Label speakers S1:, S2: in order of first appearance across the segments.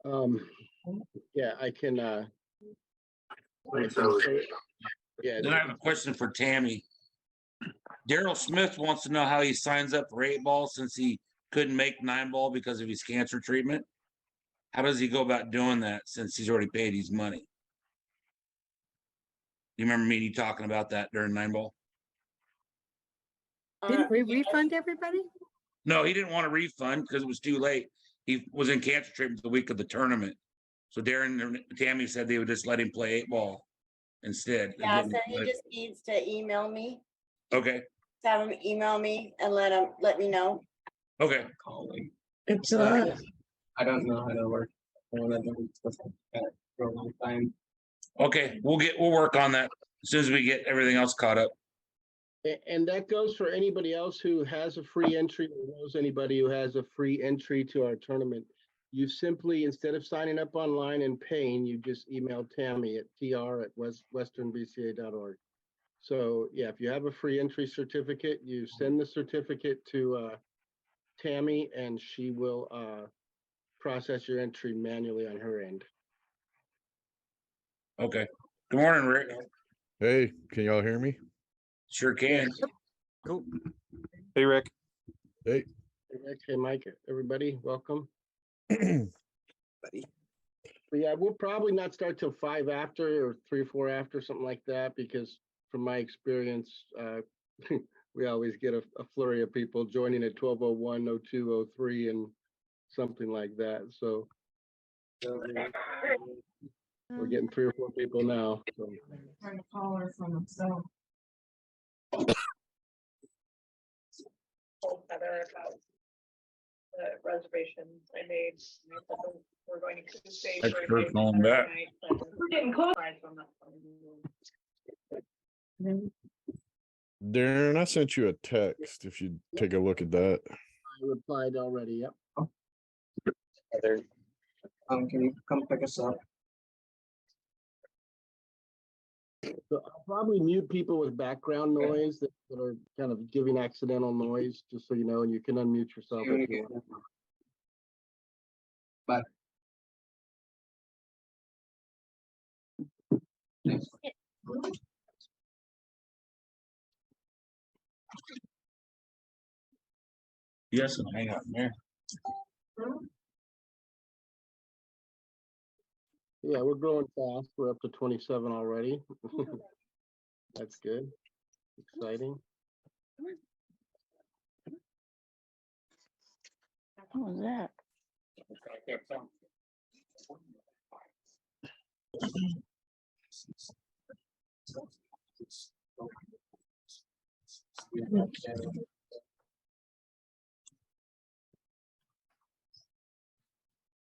S1: Um, yeah, I can, yeah.
S2: Then I have a question for Tammy. Daryl Smith wants to know how he signs up for 8-ball since he couldn't make 9-ball because of his cancer treatment. How does he go about doing that since he's already paid his money? You remember me and you talking about that during 9-ball?
S3: Didn't we refund everybody?
S2: No, he didn't want a refund because it was too late. He was in cancer treatment the week of the tournament. So Darren and Tammy said they would just let him play 8-ball instead.
S4: Yeah, so he just needs to email me.
S2: Okay.
S4: Have him email me and let me know.
S2: Okay.
S3: It's
S5: I don't know how to work. For a long time.
S2: Okay, we'll work on that as soon as we get everything else caught up.
S1: And that goes for anybody else who has a free entry or knows anybody who has a free entry to our tournament. You simply, instead of signing up online and paying, you just email Tammy at tr@westernbca.org. So yeah, if you have a free entry certificate, you send the certificate to Tammy and she will process your entry manually on her end.
S2: Okay. Good morning, Rick.
S6: Hey, can y'all hear me?
S2: Sure can.
S7: Cool. Hey, Rick.
S6: Hey.
S1: Hey, Rick, hey, Mike, everybody, welcome.
S7: Buddy.
S1: But yeah, we'll probably not start till 5 after or 3 or 4 after, something like that, because from my experience, we always get a flurry of people joining at 12:01, 02, 03, and something like that. So we're getting 3 or 4 people now. So.
S3: Trying to call her from himself.
S8: Heather about the reservations I made. We're going to Tuesday.
S2: Thanks for calling back.
S8: We're getting close.
S6: Darren, I sent you a text if you take a look at that.
S1: I replied already, yep.
S5: Heather, can you come pick us up?
S1: So I'll probably mute people with background noise that are kind of giving accidental noise, just so you know, and you can unmute yourself if you want.
S5: Bye.
S2: Yes, and hang out there.
S1: Yeah, we're growing fast. We're up to 27 already. That's good. Exciting.
S3: What was that?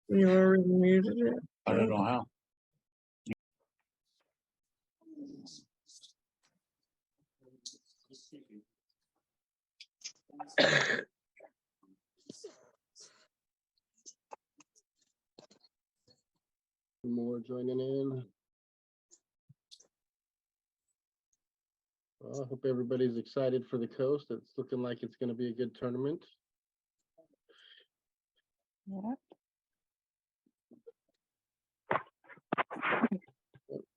S3: You already muted it.
S2: I don't know how.
S1: More joining in. Well, I hope everybody's excited for the coast. It's looking like it's going to be a good tournament.
S3: Yep.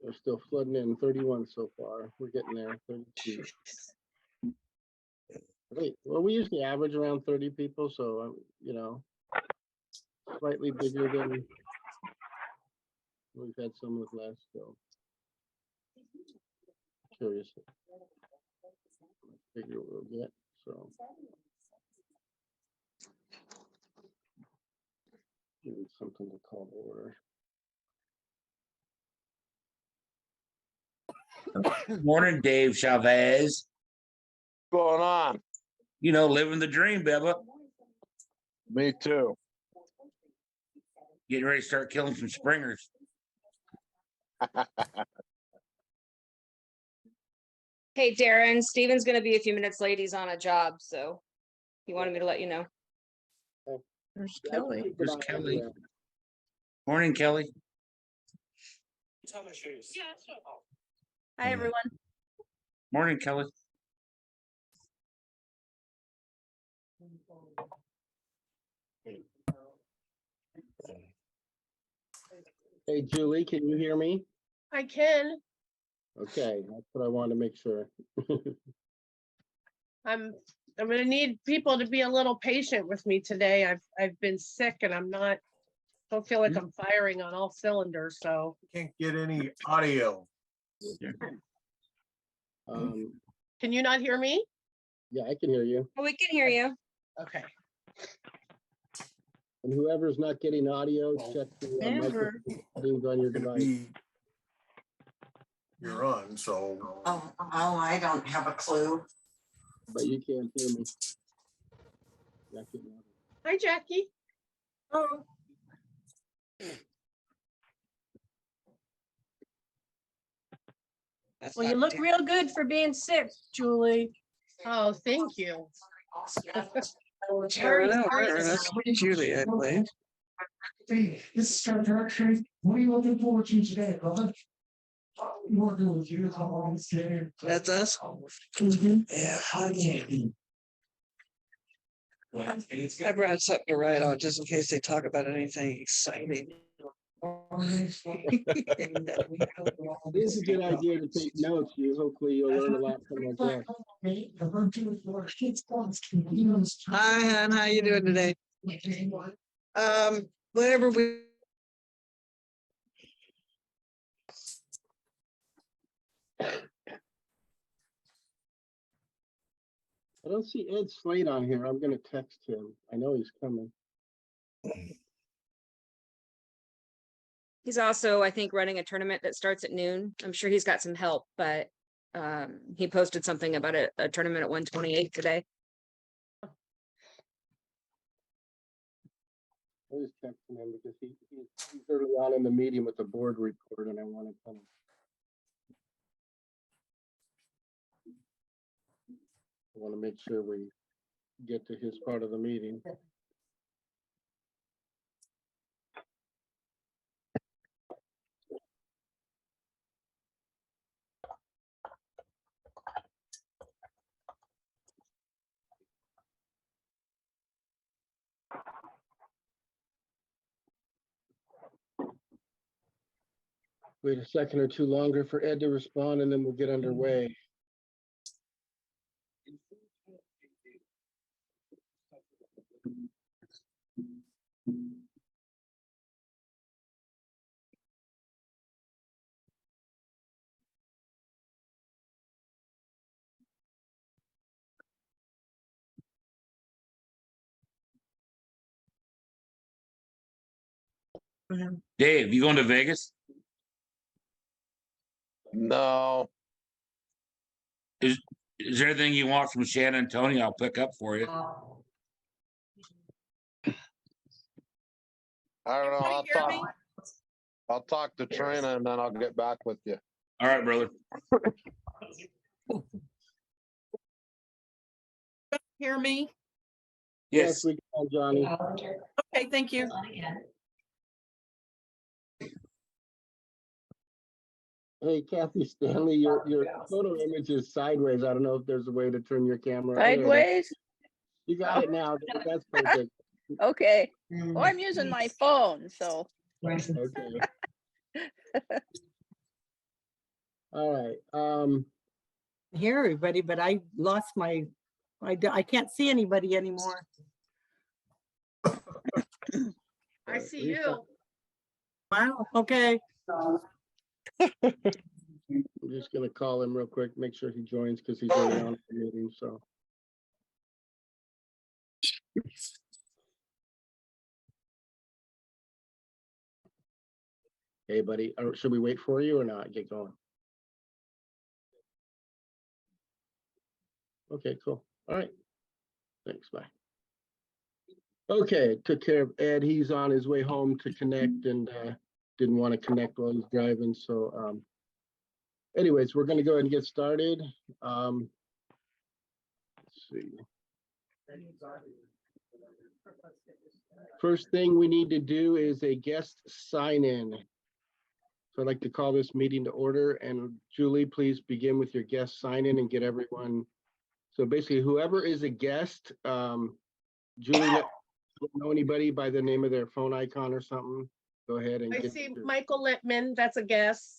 S1: They're still flooding in 31 so far. We're getting there, 32. Wait, well, we usually average around 30 people, so you know, slightly bigger than we've had some with less. So curious, figure we'll get. So give it something to call to order.
S2: Morning, Dave Chavez.
S7: What's going on?
S2: You know, living the dream, Bubba.
S7: Me too.
S2: Getting ready to start killing some springers.
S9: Hey, Darren, Steven's going to be a few minutes late. He's on a job, so he wanted me to let you know.
S3: There's Kelly.
S2: There's Kelly. Morning, Kelly.
S9: Hi, everyone.
S2: Morning, Kelly.
S1: Hey, Julie, can you hear me?
S8: I can.
S1: Okay, that's what I wanted to make sure.
S8: I'm gonna need people to be a little patient with me today. I've been sick and don't feel like I'm firing on all cylinders, so.
S10: Can't get any audio.
S8: Can you not hear me?
S1: Yeah, I can hear you.
S9: Oh, we can hear you.
S8: Okay.
S1: And whoever's not getting audio, check the
S3: Amber.
S1: microphone settings on your device.
S10: You're on, so.
S4: Oh, I don't have a clue.
S1: But you can't hear me. Yeah, I can't hear you.
S8: Hi, Jackie.
S3: Oh,
S11: Well, you look real good for being sick, Julie.
S8: Oh, thank you.
S3: Julie, I believe.
S12: Hey, this is Scott Darktree. What are you looking forward to today, brother? More good with you. How long is it?
S3: That's us.
S12: Yeah, how can
S3: I brought something to write on just in case they talk about anything exciting.
S1: It is a good idea to take notes. Hopefully you'll learn a lot from our guests.
S3: Hi, hon. How you doing today? Whatever we.
S1: I don't see Ed Slade on here. I'm gonna text him. I know he's coming.
S9: He's also, I think, running a tournament that starts at noon. I'm sure he's got some help, but he posted something about a tournament at 128 today.
S1: I was texting him because he's early on in the meeting with the board report, and I wanted to. I want to make sure we get to his part of the meeting. Wait a second or two longer for Ed to respond, and then we'll get underway.
S2: Dave, you going to Vegas?
S7: No,
S2: Is there anything you want from Shannon and Tony? I'll pick up for you.
S7: I don't know.
S8: Can you hear me?
S7: I'll talk to Trina and then I'll get back with you.
S2: All right, brother.
S11: Hear me?
S2: Yes.
S1: We can, Johnny.
S11: Okay, thank you.
S1: Hey, Kathy Stanley, your photo image is sideways. I don't know if there's a way to turn your camera.
S3: Sideways?
S1: You got it now. That's perfect.
S3: Okay. Well, I'm using my phone, so.
S1: Okay. All right.
S11: Hear everybody, but I lost my, I can't see anybody anymore.
S8: I see you.
S11: Wow, okay.
S1: I'm just gonna call him real quick, make sure he joins because he's already on the meeting, so. Hey, buddy, should we wait for you or not? Get going. Okay, cool. All right. Thanks, bye. Okay, took care of Ed. He's on his way home to connect and didn't want to connect while he's driving, so anyways, we're gonna go ahead and get started. Let's see. First thing we need to do is a guest sign in. So I'd like to call this meeting to order, and Julie, please begin with your guest sign in and get everyone. So basically whoever is a guest, Julie, know anybody by the name of their phone icon or something? go ahead and
S8: I
S1: get.
S8: see Michael Littman, that's a guest.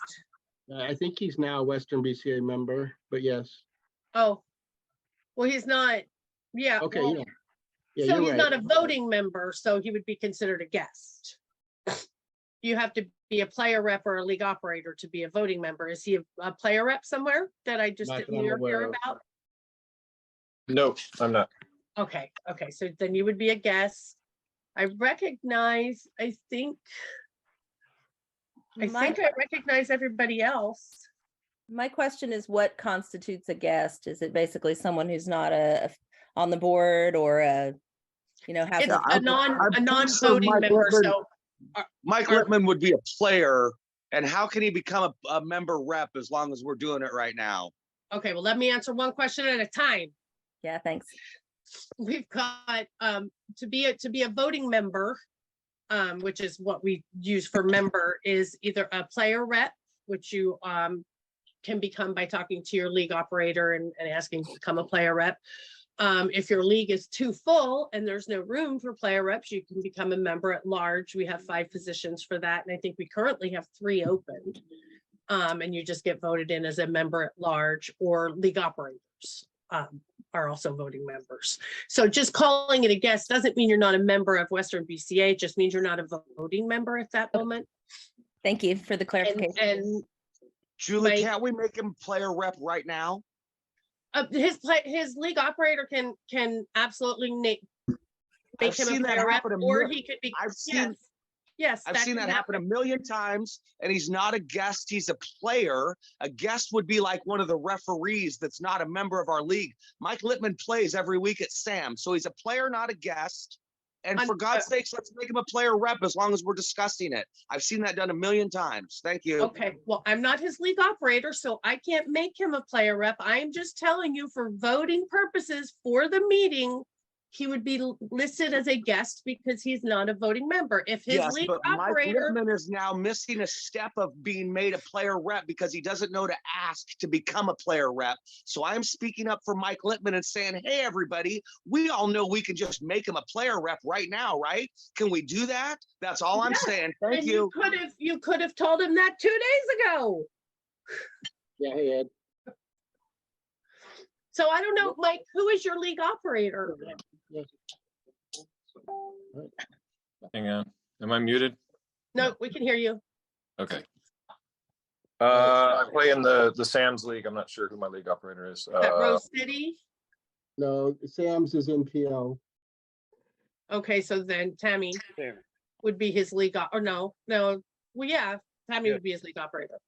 S1: I think he's now a Western BCA member, but yes.
S8: Oh, well, he's not, yeah.
S1: Okay,
S8: well,
S1: yeah. Yeah,
S8: So
S1: you're
S8: he's
S1: right.
S8: not a voting member, so he would be considered a guest. You have to be a player rep or a league operator to be a voting member. Is he a player rep somewhere that I just
S1: Not that
S8: didn't
S1: I'm
S8: hear
S1: aware of.
S8: about?
S10: No, I'm not.
S8: Okay, so then you would be a guest. I recognize, I think I recognize everybody else.
S13: My question is, what constitutes a guest? Is it basically someone who's not on the board or a, has
S8: It's
S13: a
S8: a non-voting member, so.
S14: Mike Littman would be a player, and how can he become a member rep as long as we're doing it right now?
S8: Okay, well, let me answer one question at a time.
S13: Yeah, thanks.
S8: We've got to be a voting member, which is what we use for member, is either a player rep, which you can become by talking to your league operator and asking to become a player rep. If your league is too full and there's no room for player reps, you can become a member at large. We have 5 positions for that, and I think we currently have 3 opened. And you just get voted in as a member at large, or league operators are also voting members. So just calling it a guest doesn't mean you're not a member of Western BCA. It just means you're not a voting member at that moment.
S13: Thank you for the clarification.
S8: And
S14: Julie, can't we make him player rep right now?
S8: his league operator can absolutely make him a player rep, or he could be. Yes,
S14: I've seen that happen a million times, and he's not a guest, he's a player. A guest would be like one of the referees that's not a member of our league. Mike Littman plays every week at Sam, so he's a player, not a guest. And for God's sakes, let's make him a player rep as long as we're discussing it. I've seen that done a million times. Thank you.
S8: Okay, well, I'm not his league operator, so I can't make him a player rep. I'm just telling you, for voting purposes for the meeting, he would be listed as a guest because he's not a voting member. If his
S14: Yes,
S8: league
S14: but
S8: operator.
S14: Mike Littman is now missing a step of being made a player rep because he doesn't know to ask to become a player rep. So I'm speaking up for Mike Littman and saying, hey, everybody, we all know we can just make him a player rep right now, right? Can we do that? That's all I'm saying. Thank you.
S8: You could have told him that 2 days ago.
S1: Yeah, hey, Ed.
S8: So I don't know, Mike, who is your league operator?
S10: Hang on. Am I muted?
S8: No, we can hear you.
S10: Okay. I play in the Sam's League. I'm not sure who my league operator is.
S8: At Rose City?
S1: No, Sam's is NPO.
S8: Okay, so then Tammy would be his league, or no, well, yeah, Tammy would be his league operator.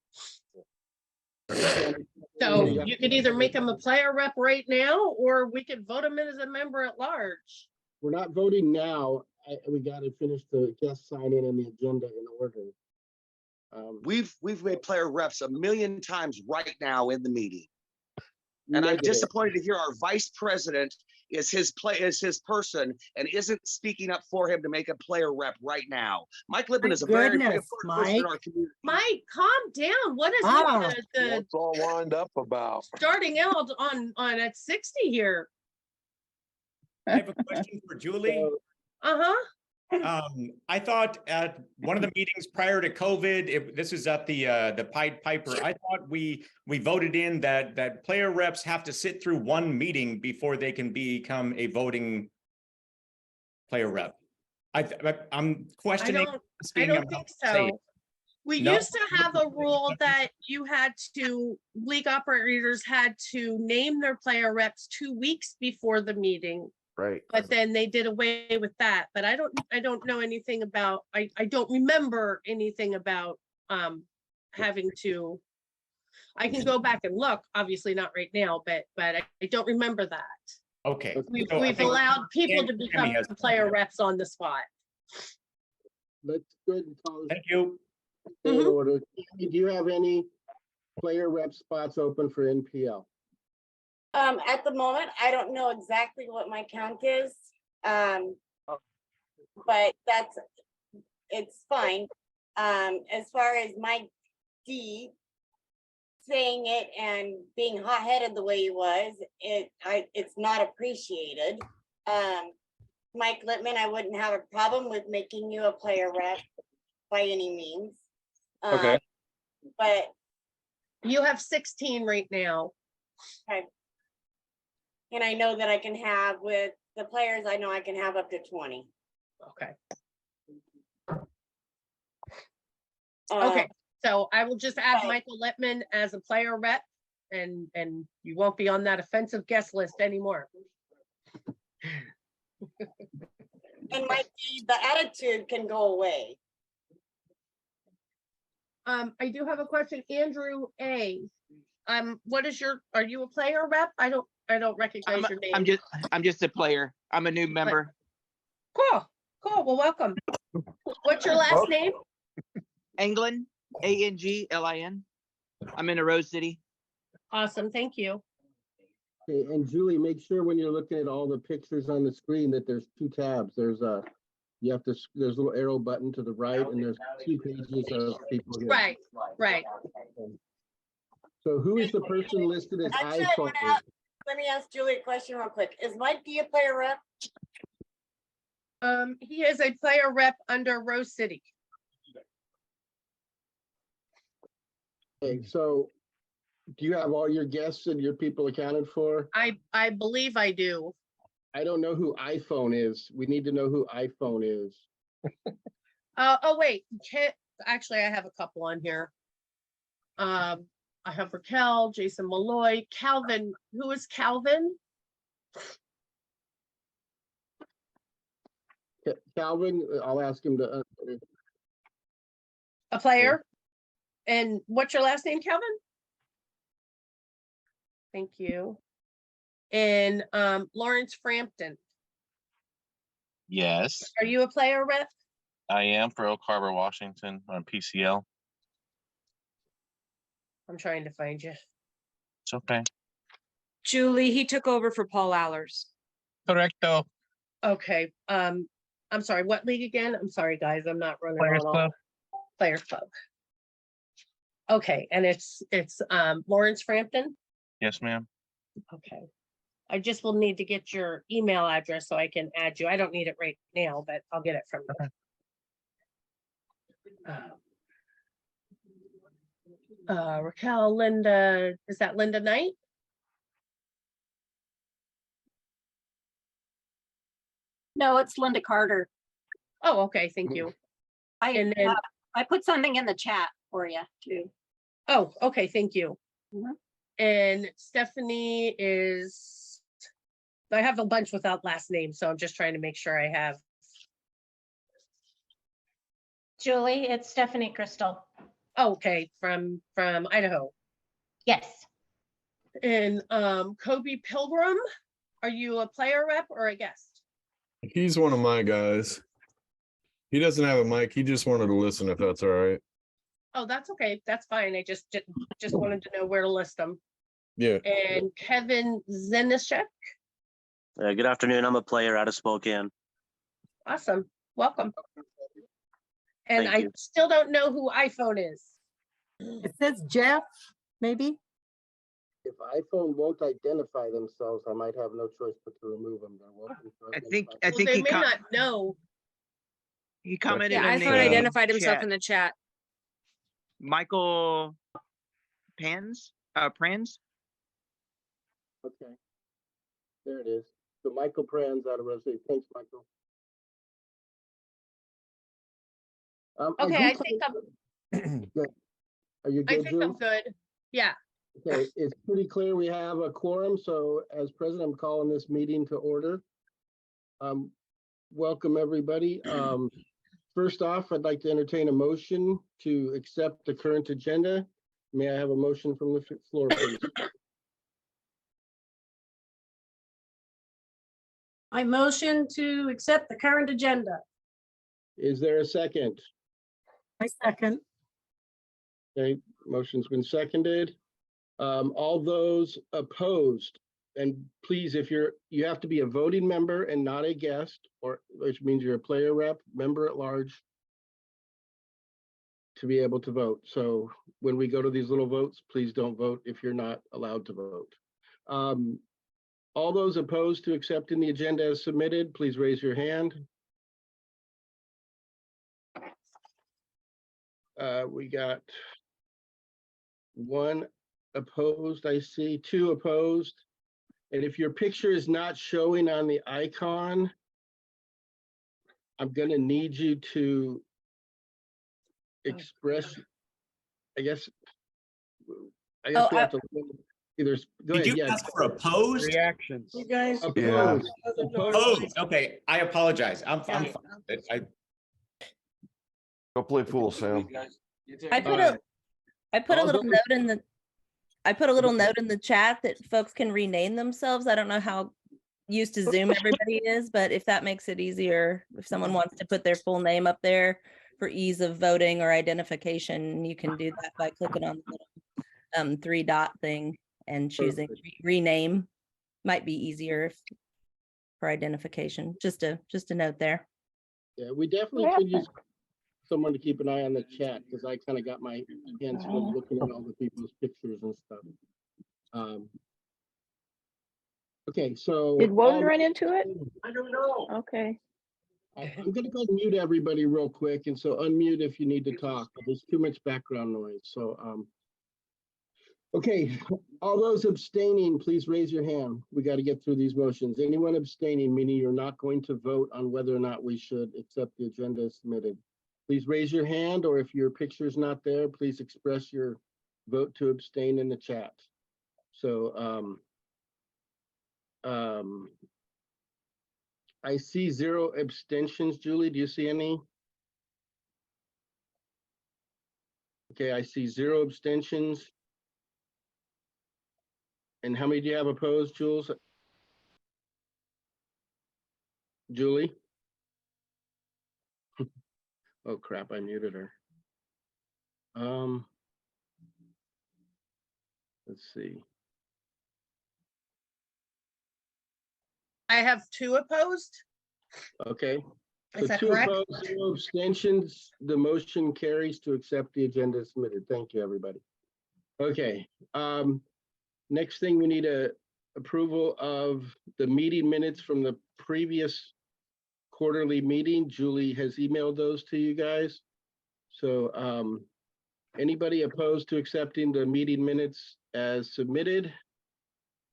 S8: So you could either make him a player rep right now, or we could vote him in as a member at large.
S1: We're not voting now. We got to finish the guest sign in and the agenda in order.
S14: We've made player reps a million times right now in the meeting. And I'm disappointed to hear our vice president is his person and isn't speaking up for him to make a player rep right now. Mike Littman is a very important person in our community.
S8: Mike, calm down. What is
S7: What's all wind up about?
S8: starting out on at 60 here?
S15: I have a question for Julie. I thought at one of the meetings prior to COVID, this is at the Pied Piper. I thought we voted in that player reps have to sit through one meeting before they can become a voting player rep. I'm questioning.
S8: I don't think so. We used to have a rule that league operators had to name their player reps 2 weeks before the meeting.
S6: Right.
S8: But then they did away with that. But I don't know anything about, I don't remember anything about having to. I can go back and look, obviously not right now, but I don't remember that.
S15: Okay.
S8: We've allowed people to become player reps on the spot.
S1: Let's go ahead and call this.
S15: Thank you.
S1: In order. Do you have any player rep spots open for NPL?
S16: At the moment, I don't know exactly what my count is. But it's fine. As far as Mike D saying it and being hot-headed the way he was, it's not appreciated. Mike Littman, I wouldn't have a problem with making you a player rep. by any means.
S10: Okay.
S16: But,
S8: You have 16 right now.
S16: okay. And I know that I can have with the players, I know I can have up to 20.
S8: Okay.
S16: Uh,
S8: Okay, so I will just add
S16: okay.
S8: Michael Littman as a player rep and you won't be on that offensive guest list anymore.
S16: And the attitude can go away.
S8: I do have a question, Andrew A. What is are you a player rep? I don't recognize your name.
S17: I'm just a player. I'm a new member.
S8: Cool, well, welcome. What's your last name?
S17: Anglin, Anglin. I'm in a Rose City.
S8: Awesome, thank you.
S1: Okay, and Julie, make sure when you're looking at all the pictures on the screen that there's 2 tabs. There's a little arrow button to the right, and there's 2 pages of people here.
S8: Right.
S1: So who is the person listed as
S16: Actually,
S1: iPhone?
S16: let me ask Julie a question real quick. Is Mike D a player rep?
S8: He is a player rep under Rose City.
S1: Okay, so do you have all your guests and your people accounted for?
S8: I believe I do.
S1: I don't know who iPhone is. We need to know who iPhone is.
S8: Oh wait, actually I have a couple on here. I have Raquel, Jason Malloy, Calvin. Who is Calvin?
S1: Calvin, I'll ask him to.
S8: A player. And what's your last name, Calvin? Thank you. And Lawrence Frampton.
S18: Yes,
S8: Are you a player rep?
S18: I am for Oak Harbor, Washington on PCL.
S8: I'm trying to find you.
S18: It's okay.
S9: Julie, he took over for Paul Allers.
S18: Correcto.
S8: Okay. I'm sorry, what league again? I'm sorry, guys. I'm not running
S18: Players
S8: on all.
S18: Club.
S8: Players Club. Okay, and it's Lawrence Frampton?
S18: Yes, ma'am.
S8: Okay. I just will need to get your email address so I can add you. I don't need it right now, but I'll get it from you. Raquel, Linda, is that Linda Knight?
S19: No, it's Linda Carter.
S8: Oh, okay, thank you. And then,
S19: I put something in the chat for you too.
S8: oh, okay, thank you. And Stephanie is, I have a bunch without last name, so I'm just trying to make sure I have.
S19: Julie, it's Stephanie Crystal.
S8: Okay, from Idaho.
S19: Yes.
S8: And Kobe Pilgrim, are you a player rep or a guest?
S6: He's one of my guys. He doesn't have a mic. He just wanted to listen, if that's all right.
S8: Oh, that's okay. That's fine. I just wanted to know where to list them.
S6: Yeah.
S8: And Kevin Zenishek.
S20: Good afternoon. I'm a player out of Spokane.
S8: Awesome. Welcome. And
S20: Thank
S8: I
S20: you.
S8: still don't know who iPhone is.
S11: It says Jeff, maybe?
S1: If iPhone won't identify themselves, I might have no choice but to remove them. They're welcome to
S17: I think
S8: Well, they may not know.
S17: he commented.
S9: Yeah, I
S17: in
S9: thought
S17: the
S9: identified himself
S17: chat.
S9: in the chat.
S17: Michael Prans.
S1: Okay. There it is. So Michael Prans out of Rose City. Thanks, Michael.
S8: Okay, I think I'm,
S1: Good. Are you
S8: I
S1: good,
S8: think
S1: Julie?
S8: I'm good. Yeah.
S1: Okay, it's pretty clear we have a quorum, so as president, I'm calling this meeting to order. Welcome, everybody. First off, I'd like to entertain a motion to accept the current agenda. May I have a motion from the floor, please?
S19: I motion to accept the current agenda.
S1: Is there a second?
S11: I second.
S1: Okay, motion's been seconded. All those opposed, and please, if you have to be a voting member and not a guest, or which means you're a player rep, member at large, to be able to vote. So when we go to these little votes, please don't vote if you're not allowed to vote. All those opposed to accepting the agenda as submitted, please raise your hand. We got one opposed, I see, two opposed. And if your picture is not showing on the icon, I'm gonna need you to express, I guess we have to either, go
S15: Did
S1: ahead,
S15: you
S1: yeah.
S15: ask for opposed?
S5: Reactions.
S19: You guys.
S1: Opposed.
S15: Opposed. Okay, I apologize. I'm fine.
S6: Go play pool, Sam.
S13: I put a
S1: all
S13: little
S1: those-
S13: note in the note in the chat that folks can rename themselves. I don't know how used to Zoom everybody is, but if that makes it easier, if someone wants to put their full name up there for ease of voting or identification, you can do that by clicking on the little 3-dot thing and choosing rename. Might be easier for identification. Just a note there.
S1: Yeah, we definitely could use someone to keep an eye on the chat, because I kind of got my hands full looking at all the people's pictures and stuff. Okay, so.
S11: Did Woden run into it?
S1: I don't know.
S11: Okay.
S1: I'm gonna go mute everybody real quick, and so unmute if you need to talk. There's too much background noise, so, okay, all those abstaining, please raise your hand. We got to get through these motions. Anyone abstaining, meaning you're not going to vote on whether or not we should accept the agenda as submitted. Please raise your hand, or if your picture's not there, please express your vote to abstain in the chat. So, I see 0 abstentions. Julie, do you see any? Okay, I see 0 abstentions. And how many do you have opposed, Jules? Julie? Oh crap, I muted her. Let's see.
S8: I have 2 opposed.
S1: Okay.
S8: Is
S1: So
S8: that
S1: 2
S8: correct?
S1: opposed, 0 abstentions. The motion carries to accept the agenda as submitted. Thank you, everybody. Okay. Next thing, we need a approval of the meeting minutes from the previous quarterly meeting. Julie has emailed those to you guys. So anybody opposed to accepting the meeting minutes as submitted,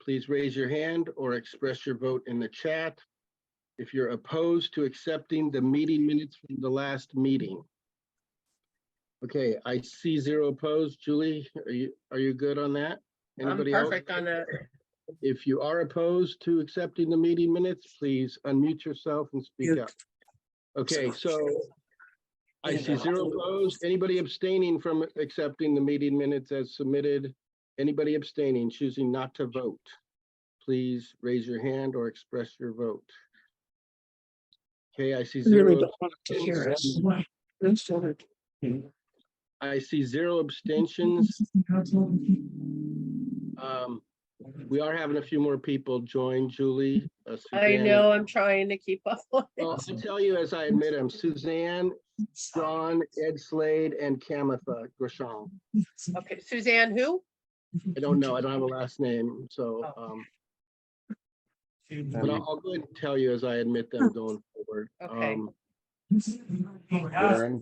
S1: please raise your hand or express your vote in the chat. If you're opposed to accepting the meeting minutes from the last meeting. Okay, I see 0 opposed. Julie, are you good on that? Anybody
S8: I'm
S1: else?
S8: perfect on that.
S1: If you are opposed to accepting the meeting minutes, please unmute yourself and speak up. Okay, so I see 0 opposed. Anybody abstaining from accepting the meeting minutes as submitted? Anybody abstaining, choosing not to vote? Please raise your hand or express your vote. Okay, I see 0. I see 0 abstentions. We are having a few more people join, Julie.
S8: I
S1: Suzanne.
S8: know, I'm trying to keep up with it.
S1: Well, I'll tell you as I admit them, Suzanne, John, Ed Slade, and Kamitha Grisham.
S8: Okay, Suzanne, who?
S1: I don't know, I don't have a last name, so, but I'll go ahead and tell you as I admit them going forward.
S8: Okay.
S6: Aaron,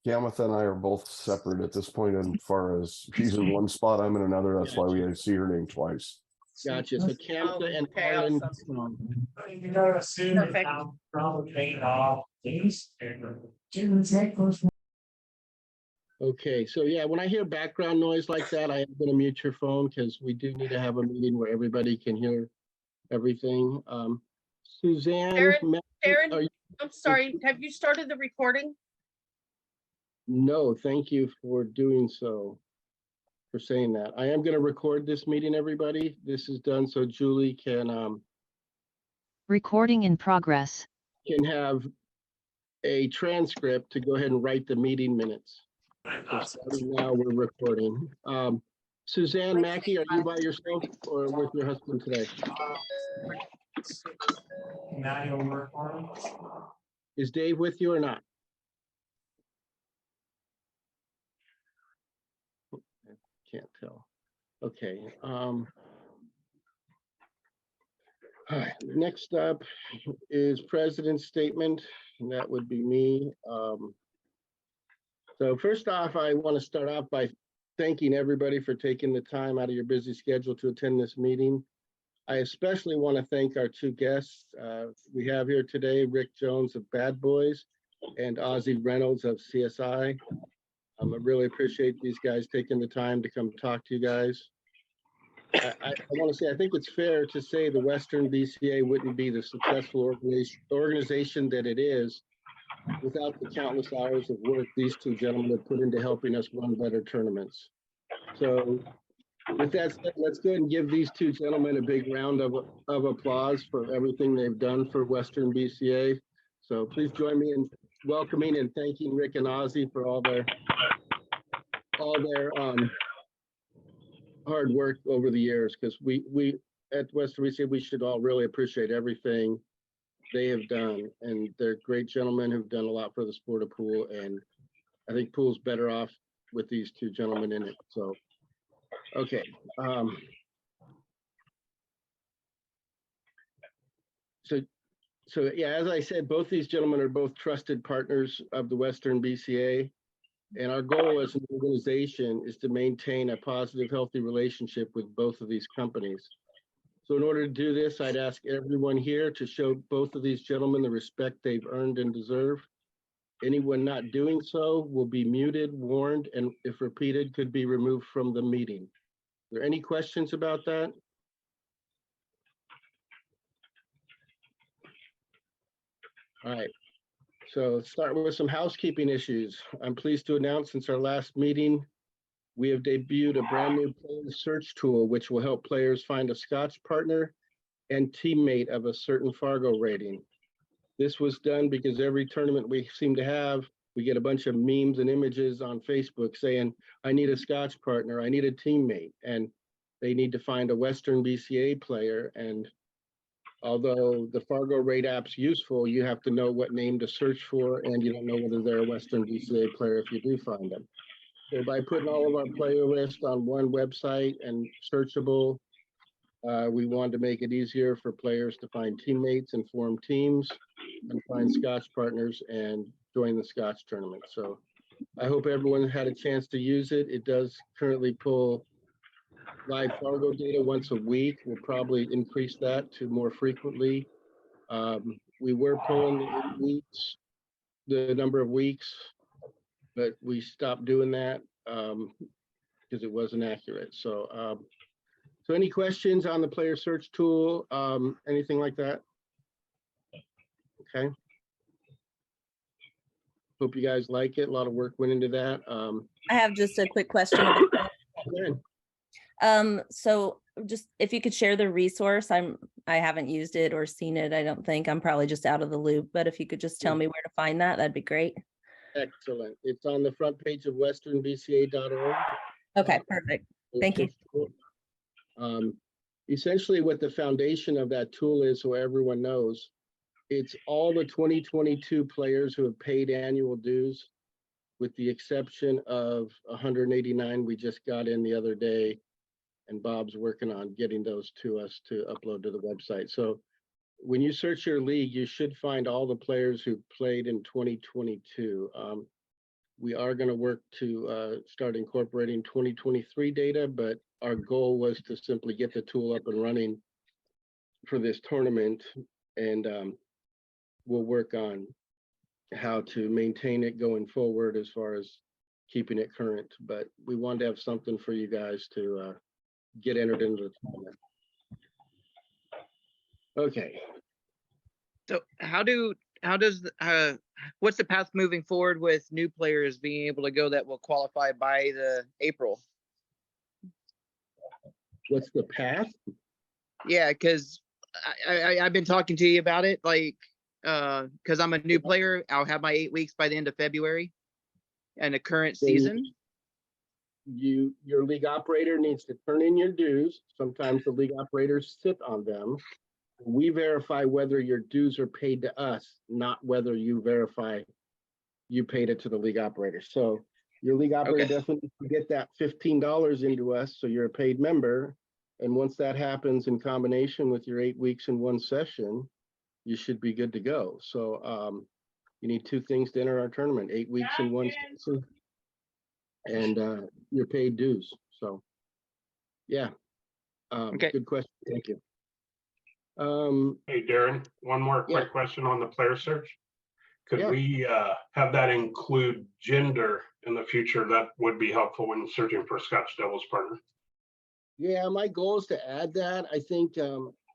S6: Kamitha and I are both separate at this point as far as she's in one spot, I'm in another. That's why we see her name twice.
S1: Gotcha, so Kamitha and
S8: Okay,
S1: Harlan.
S8: Perfect.
S1: Okay, so yeah, when I hear background noise like that, I am gonna mute your phone because we do need to have a meeting where everybody can hear everything. Suzanne.
S8: Aaron,
S1: are you-
S8: I'm sorry, have you started the recording?
S1: No, thank you for doing so, for saying that. I am gonna record this meeting, everybody. This is done so Julie can
S21: Recording in progress.
S1: can have a transcript to go ahead and write the meeting minutes. So starting now, we're recording. Suzanne Mackey, are you by yourself or with your husband today? Is Dave with you or not? I can't tell. Okay. All right, next up is President's statement, and that would be me. So first off, I want to start off by thanking everybody for taking the time out of your busy schedule to attend this meeting. I especially want to thank our two guests. We have here today Rick Jones of Bad Boys and Ozzie Reynolds of CSI. I really appreciate these guys taking the time to come talk to you guys. I want to say, I think it's fair to say the Western BCA wouldn't be the successful organization that it is without the countless hours of work these two gentlemen have put into helping us run better tournaments. So with that said, let's go ahead and give these two gentlemen a big round of applause for everything they've done for Western BCA. So please join me in welcoming and thanking Rick and Ozzie for all their hard work over the years, because we at Western BCA, we should all really appreciate everything they have done, and they're great gentlemen who've done a lot for the sport of pool, and I think pool's better off with these two gentlemen in it. So okay. So yeah, as I said, both these gentlemen are both trusted partners of the Western BCA. And our goal as an organization is to maintain a positive, healthy relationship with both of these companies. So in order to do this, I'd ask everyone here to show both of these gentlemen the respect they've earned and deserve. Anyone not doing so will be muted, warned, and if repeated, could be removed from the meeting. Are there any questions about that? All right. So let's start with some housekeeping issues. I'm pleased to announce since our last meeting, we have debuted a brand new player search tool, which will help players find a Scotch partner and teammate of a certain Fargo rating. This was done because every tournament we seem to have, we get a bunch of memes and images on Facebook saying, I need a Scotch partner, I need a teammate, and they need to find a Western BCA player. And although the Fargo rate app's useful, you have to know what name to search for, and you don't know whether they're a Western BCA player if you do find them. So by putting all of our player list on one website and searchable, we wanted to make it easier for players to find teammates and form teams and find Scotch partners and join the Scotch tournament. So I hope everyone had a chance to use it. It does currently pull live Fargo data once a week. We'll probably increase that to more frequently. We were pulling the number of weeks, but we stopped doing that because it wasn't accurate. So, so any questions on the player search tool, anything like that? Okay. Hope you guys like it. A lot of work went into that.
S13: I have just a quick question about
S1: that.
S13: So just if you could share the resource, I haven't used it or seen it. I don't think. I'm probably just out of the loop, but if you could just tell me where to find that, that'd be great.
S1: Excellent. It's on the front page of westernbca.org.
S13: Okay, perfect. Thank you.
S1: Essentially what the foundation of that tool is, so everyone knows, it's all the 2022 players who have paid annual dues, with the exception of 189 we just got in the other day, and Bob's working on getting those to us to upload to the website. So when you search your league, you should find all the players who played in 2022. We are going to work to start incorporating 2023 data, but our goal was to simply get the tool up and running for this tournament, and we'll work on how to maintain it going forward as far as keeping it current. But we wanted to have something for you guys to get entered into the tournament. Okay.
S17: So what's the path moving forward with new players being able to go that will qualify by the April?
S1: What's the path?
S17: Yeah, because I've been talking to you about it, like, because I'm a new player. I'll have my 8 weeks by the end of February and the current season.
S1: Your league operator needs to turn in your dues. Sometimes the league operators sit on them. We verify whether your dues are paid to us, not whether you verify you paid it to the league operator. So your league operator definitely needs to get that $15 into us, so you're a paid member. And once that happens in combination with your 8 weeks in one session, you should be good to go. So you need two things to enter our tournament: 8 weeks in one session and your paid dues. So, yeah.
S17: Okay.
S1: Good question. Thank you.
S12: Hey, Darren, one more
S1: Yeah.
S12: quick question on the player search. Could
S1: Yeah.
S12: we have that include gender in the future? That would be helpful when searching for Scotch Devils partner.
S1: Yeah, my goal is to add that. I think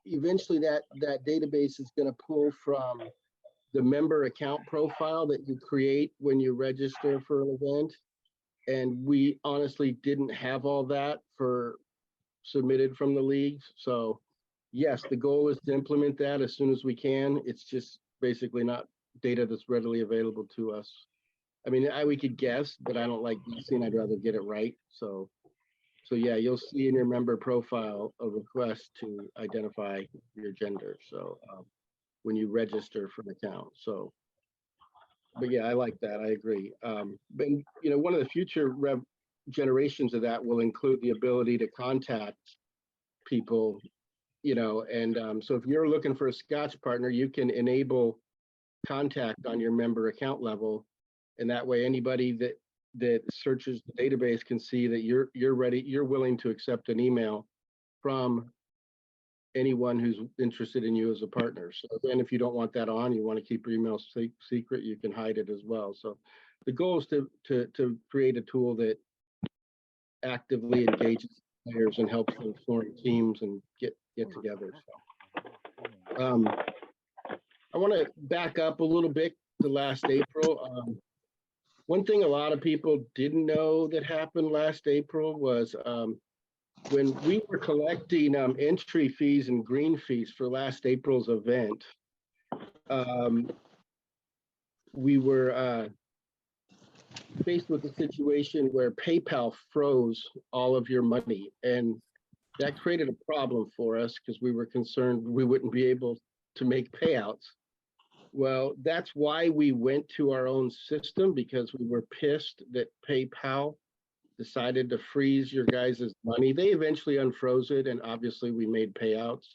S1: eventually that database is going to pull from the member account profile that you create when you register for an event. And we honestly didn't have all that submitted from the leagues. So yes, the goal is to implement that as soon as we can. It's just basically not data that's readily available to us. I mean, we could guess, but I don't like guessing. I'd rather get it right. So yeah, you'll see in your member profile a request to identify your gender. So when you register for an account. So, but yeah, I like that. I agree. But one of the future generations of that will include the ability to contact people, and so if you're looking for a Scotch partner, you can enable contact on your member account level, and that way anybody that searches the database can see that you're willing to accept an email from anyone who's interested in you as a partner. So then if you don't want that on, you want to keep your email secret, you can hide it as well. So the goal is to create a tool that actively engages players and helps them form teams and get together. So I want to back up a little bit to last April. One thing a lot of people didn't know that happened last April was when we were collecting entry fees and green fees for last April's event, we were faced with a situation where PayPal froze all of your money. And that created a problem for us because we were concerned we wouldn't be able to make payouts. Well, that's why we went to our own system, because we were pissed that PayPal decided to freeze your guys' money. They eventually unfroze it, and obviously we made payouts.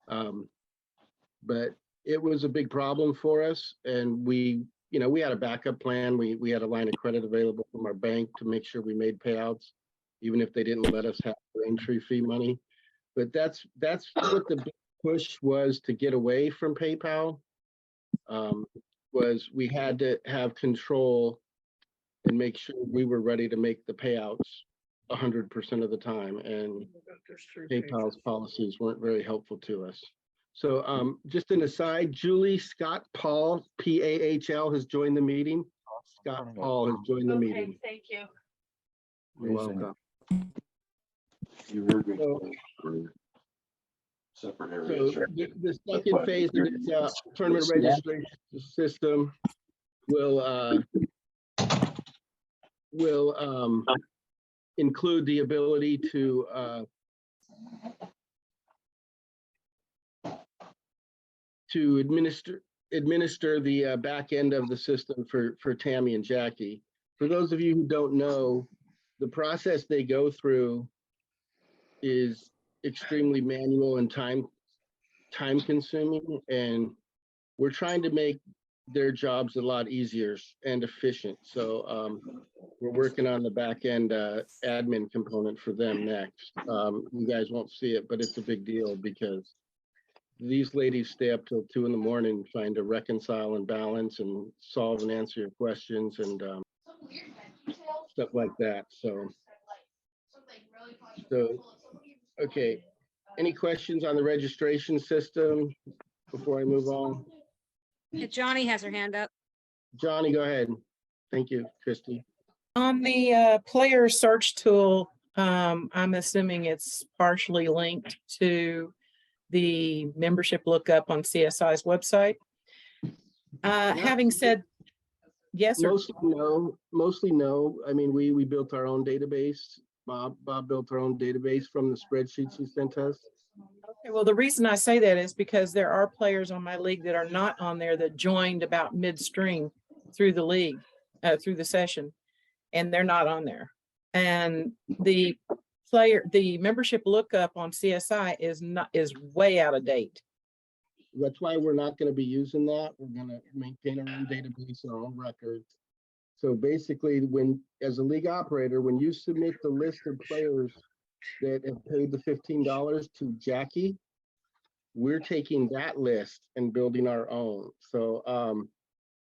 S1: But it was a big problem for us, and we had a backup plan. We had a line of credit available from our bank to make sure we made payouts, even if they didn't let us have our entry fee money. But that's what the big push was, to get away from PayPal. Was we had to have control and make sure we were ready to make the payouts 100% of the time. And PayPal's policies weren't very helpful to us. So just an aside, Julie Scott Paul, PAHL, has joined the meeting. Scott Paul has joined the meeting.
S8: Thank you.
S1: You're welcome.
S6: You heard me. Separate areas.
S1: So the second phase of this tournament registration system will include the ability to administer the back end of the system for Tammy and Jackie. For those of you who don't know, the process they go through is extremely manual and time consuming, and we're trying to make their jobs a lot easier and efficient. So we're working on the back end admin component for them next. You guys won't see it, but it's a big deal because these ladies stay up till 2 in.the morning trying to reconcile and balance and solve and answer your questions and stuff like that. So okay. Any questions on the registration system before I move on?
S9: Johnny has her hand up.
S1: Johnny, go ahead. Thank you, Christy.
S11: On the player search tool, I'm assuming it's partially linked to the membership lookup on CSI's website. Having said yes or
S1: mostly no. I mean, we built our own database. Bob built our own database from the spreadsheets he sent us.
S11: Okay, well, the reason I say that is because there are players on my league that are not on there that joined about midstream through the league, through the session, and they're not on there. And the membership lookup on CSI is way out of date.
S1: That's why we're not going to be using that. We're going to maintain our own database, our own records. So basically, as a league operator, when you submit the list of players that have paid the $15 to Jackie, we're taking that list and building our own. So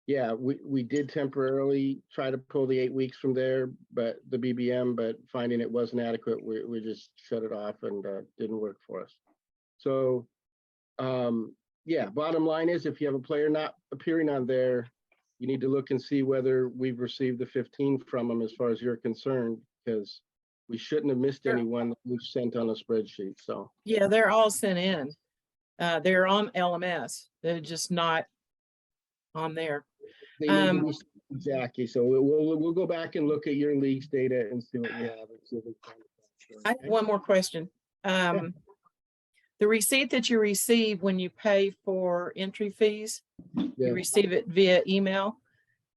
S1: yeah, we did temporarily try to pull the 8 weeks from there, but the BBM, but finding it wasn't adequate, we just shut it off and didn't work for us. So yeah, bottom line is, if you have a player not appearing on there, you need to look and see whether we've received the 15 from them as far as you're concerned, because we shouldn't have missed anyone that we've sent on a spreadsheet. So
S11: Yeah, they're all sent in. They're on LMS. They're just not on there.
S1: they need to be Jackie. So we'll go back and look at your league's data and see what we have. And see if we can find it.
S11: I have one more question. The receipt that you receive when you pay for entry fees, you receive it via email.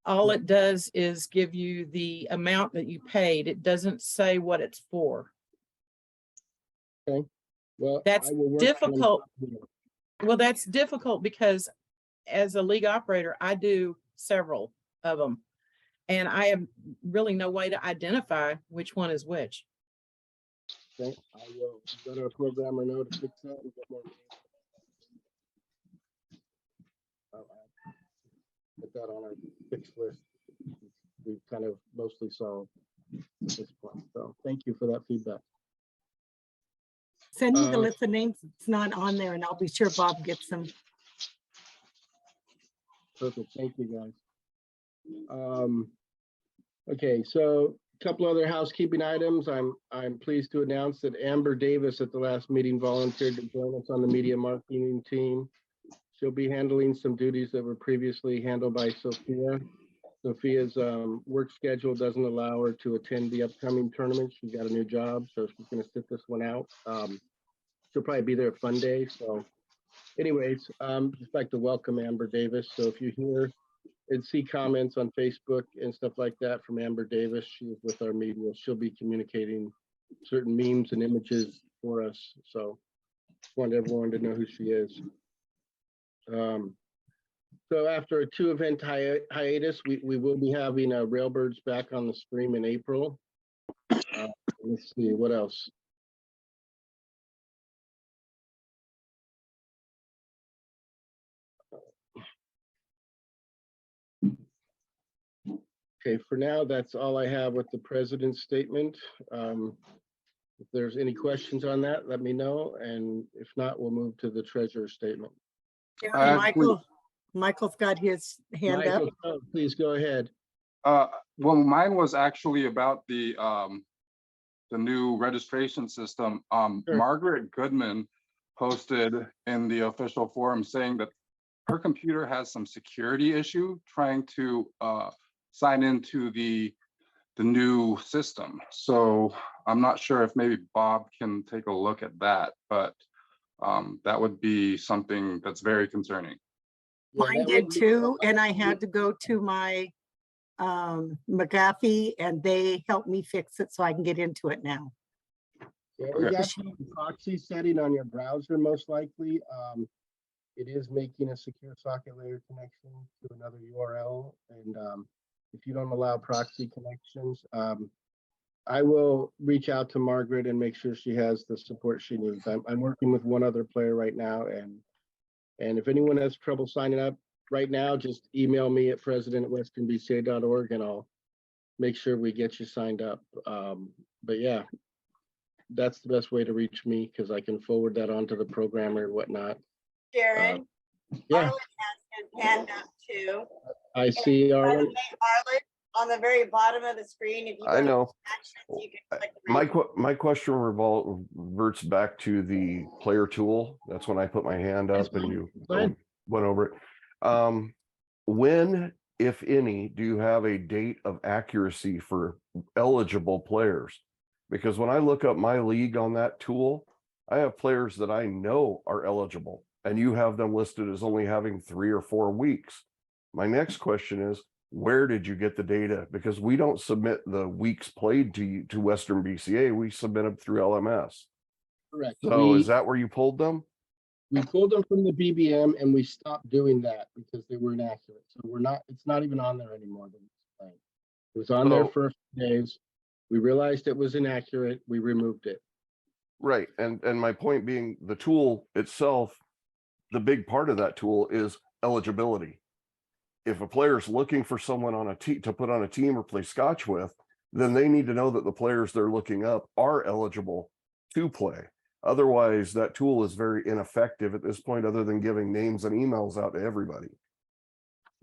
S11: All it does is give you the amount that you paid. It doesn't say what it's for.
S1: Okay. Well,
S11: that's difficult. Well, that's difficult because as a league operator, I do several of them, and I have really no way to identify which one is which.
S1: Okay, I will let our programmer know to fix that and get more. Put that on our fixed list. We've kind of mostly solved at this point. So thank you for that feedback.
S4: Send me the list of names. It's not on there, and I'll be sure Bob gets them.
S1: Perfect. Thank you, guys. Okay, so a couple other housekeeping items. I'm pleased to announce that Amber Davis at the last meeting volunteered to join us on the media marketing team. She'll be handling some duties that were previously handled by Sophia. Sophia's work schedule doesn't allow her to attend the upcoming tournament. She's got a new job, so she's going to sit this one out. She'll probably be there at Fun Day. So anyways, just like to welcome Amber Davis. So if you hear and see comments on Facebook and stuff like that from Amber Davis, she's with our media. She'll be communicating certain memes and images for us. So just wanted everyone to know who she is. So after a 2-event hiatus, we will be having Railbirds back on the stream in April. Let's see, what else? Okay, for now, that's all I have with the president's statement. If there's any questions on that, let me know. And if not, we'll move to the treasurer's statement.
S4: Michael's got his hand
S1: Michael,
S4: up.
S1: please go ahead.
S22: Well, mine was actually about the new registration system. Margaret Goodman posted in the official forum saying that her computer has some security issue trying to sign into the new system. So I'm not sure if maybe Bob can take a look at that, but that would be something that's very concerning.
S4: Mine did too, and I had to go to my McAfee, and they helped me fix it so I can get into it now.
S1: Yeah, it's actually a proxy setting on your browser, most likely. It is making a secure socket layer connection to another URL, and if you don't allow proxy connections, I will reach out to Margaret and make sure she has the support she needs. I'm working with one other player right now, and if anyone has trouble signing up right now, just email me at president@westernbca.org and I'll make sure we get you signed up. But yeah, that's the best way to reach me because I can forward that on to the programmer and whatnot.
S16: Sharon,
S1: yeah.
S16: Arlen has his hand up too.
S1: I see Arlen.
S16: Arlen, on the very bottom of the screen, if you
S6: I know.
S16: actions, you can click
S6: My question reverts back to the player tool. That's when I put my hand up and you went over it. When, if any, do you have a date of accuracy for eligible players? Because when I look up my league on that tool, I have players that I know are eligible, and you have them listed as only having 3 or 4 weeks. My next question is, where did you get the data? Because we don't submit the weeks played to Western BCA. We submit them through LMS.
S1: Correct.
S6: So is that where you pulled them?
S1: We pulled them from the BBM and we stopped doing that because they were inaccurate. So it's not even on there anymore. It was on there
S6: So-
S1: for a few days. We realized it was inaccurate. We removed it.
S6: Right, and my point being, the tool itself, the big part of that tool is eligibility. If a player's looking for someone on a team to put on a team or play scotch with, then they need to know that the players they're looking up are eligible to play. Otherwise, that tool is very ineffective at this point, other than giving names and emails out to everybody.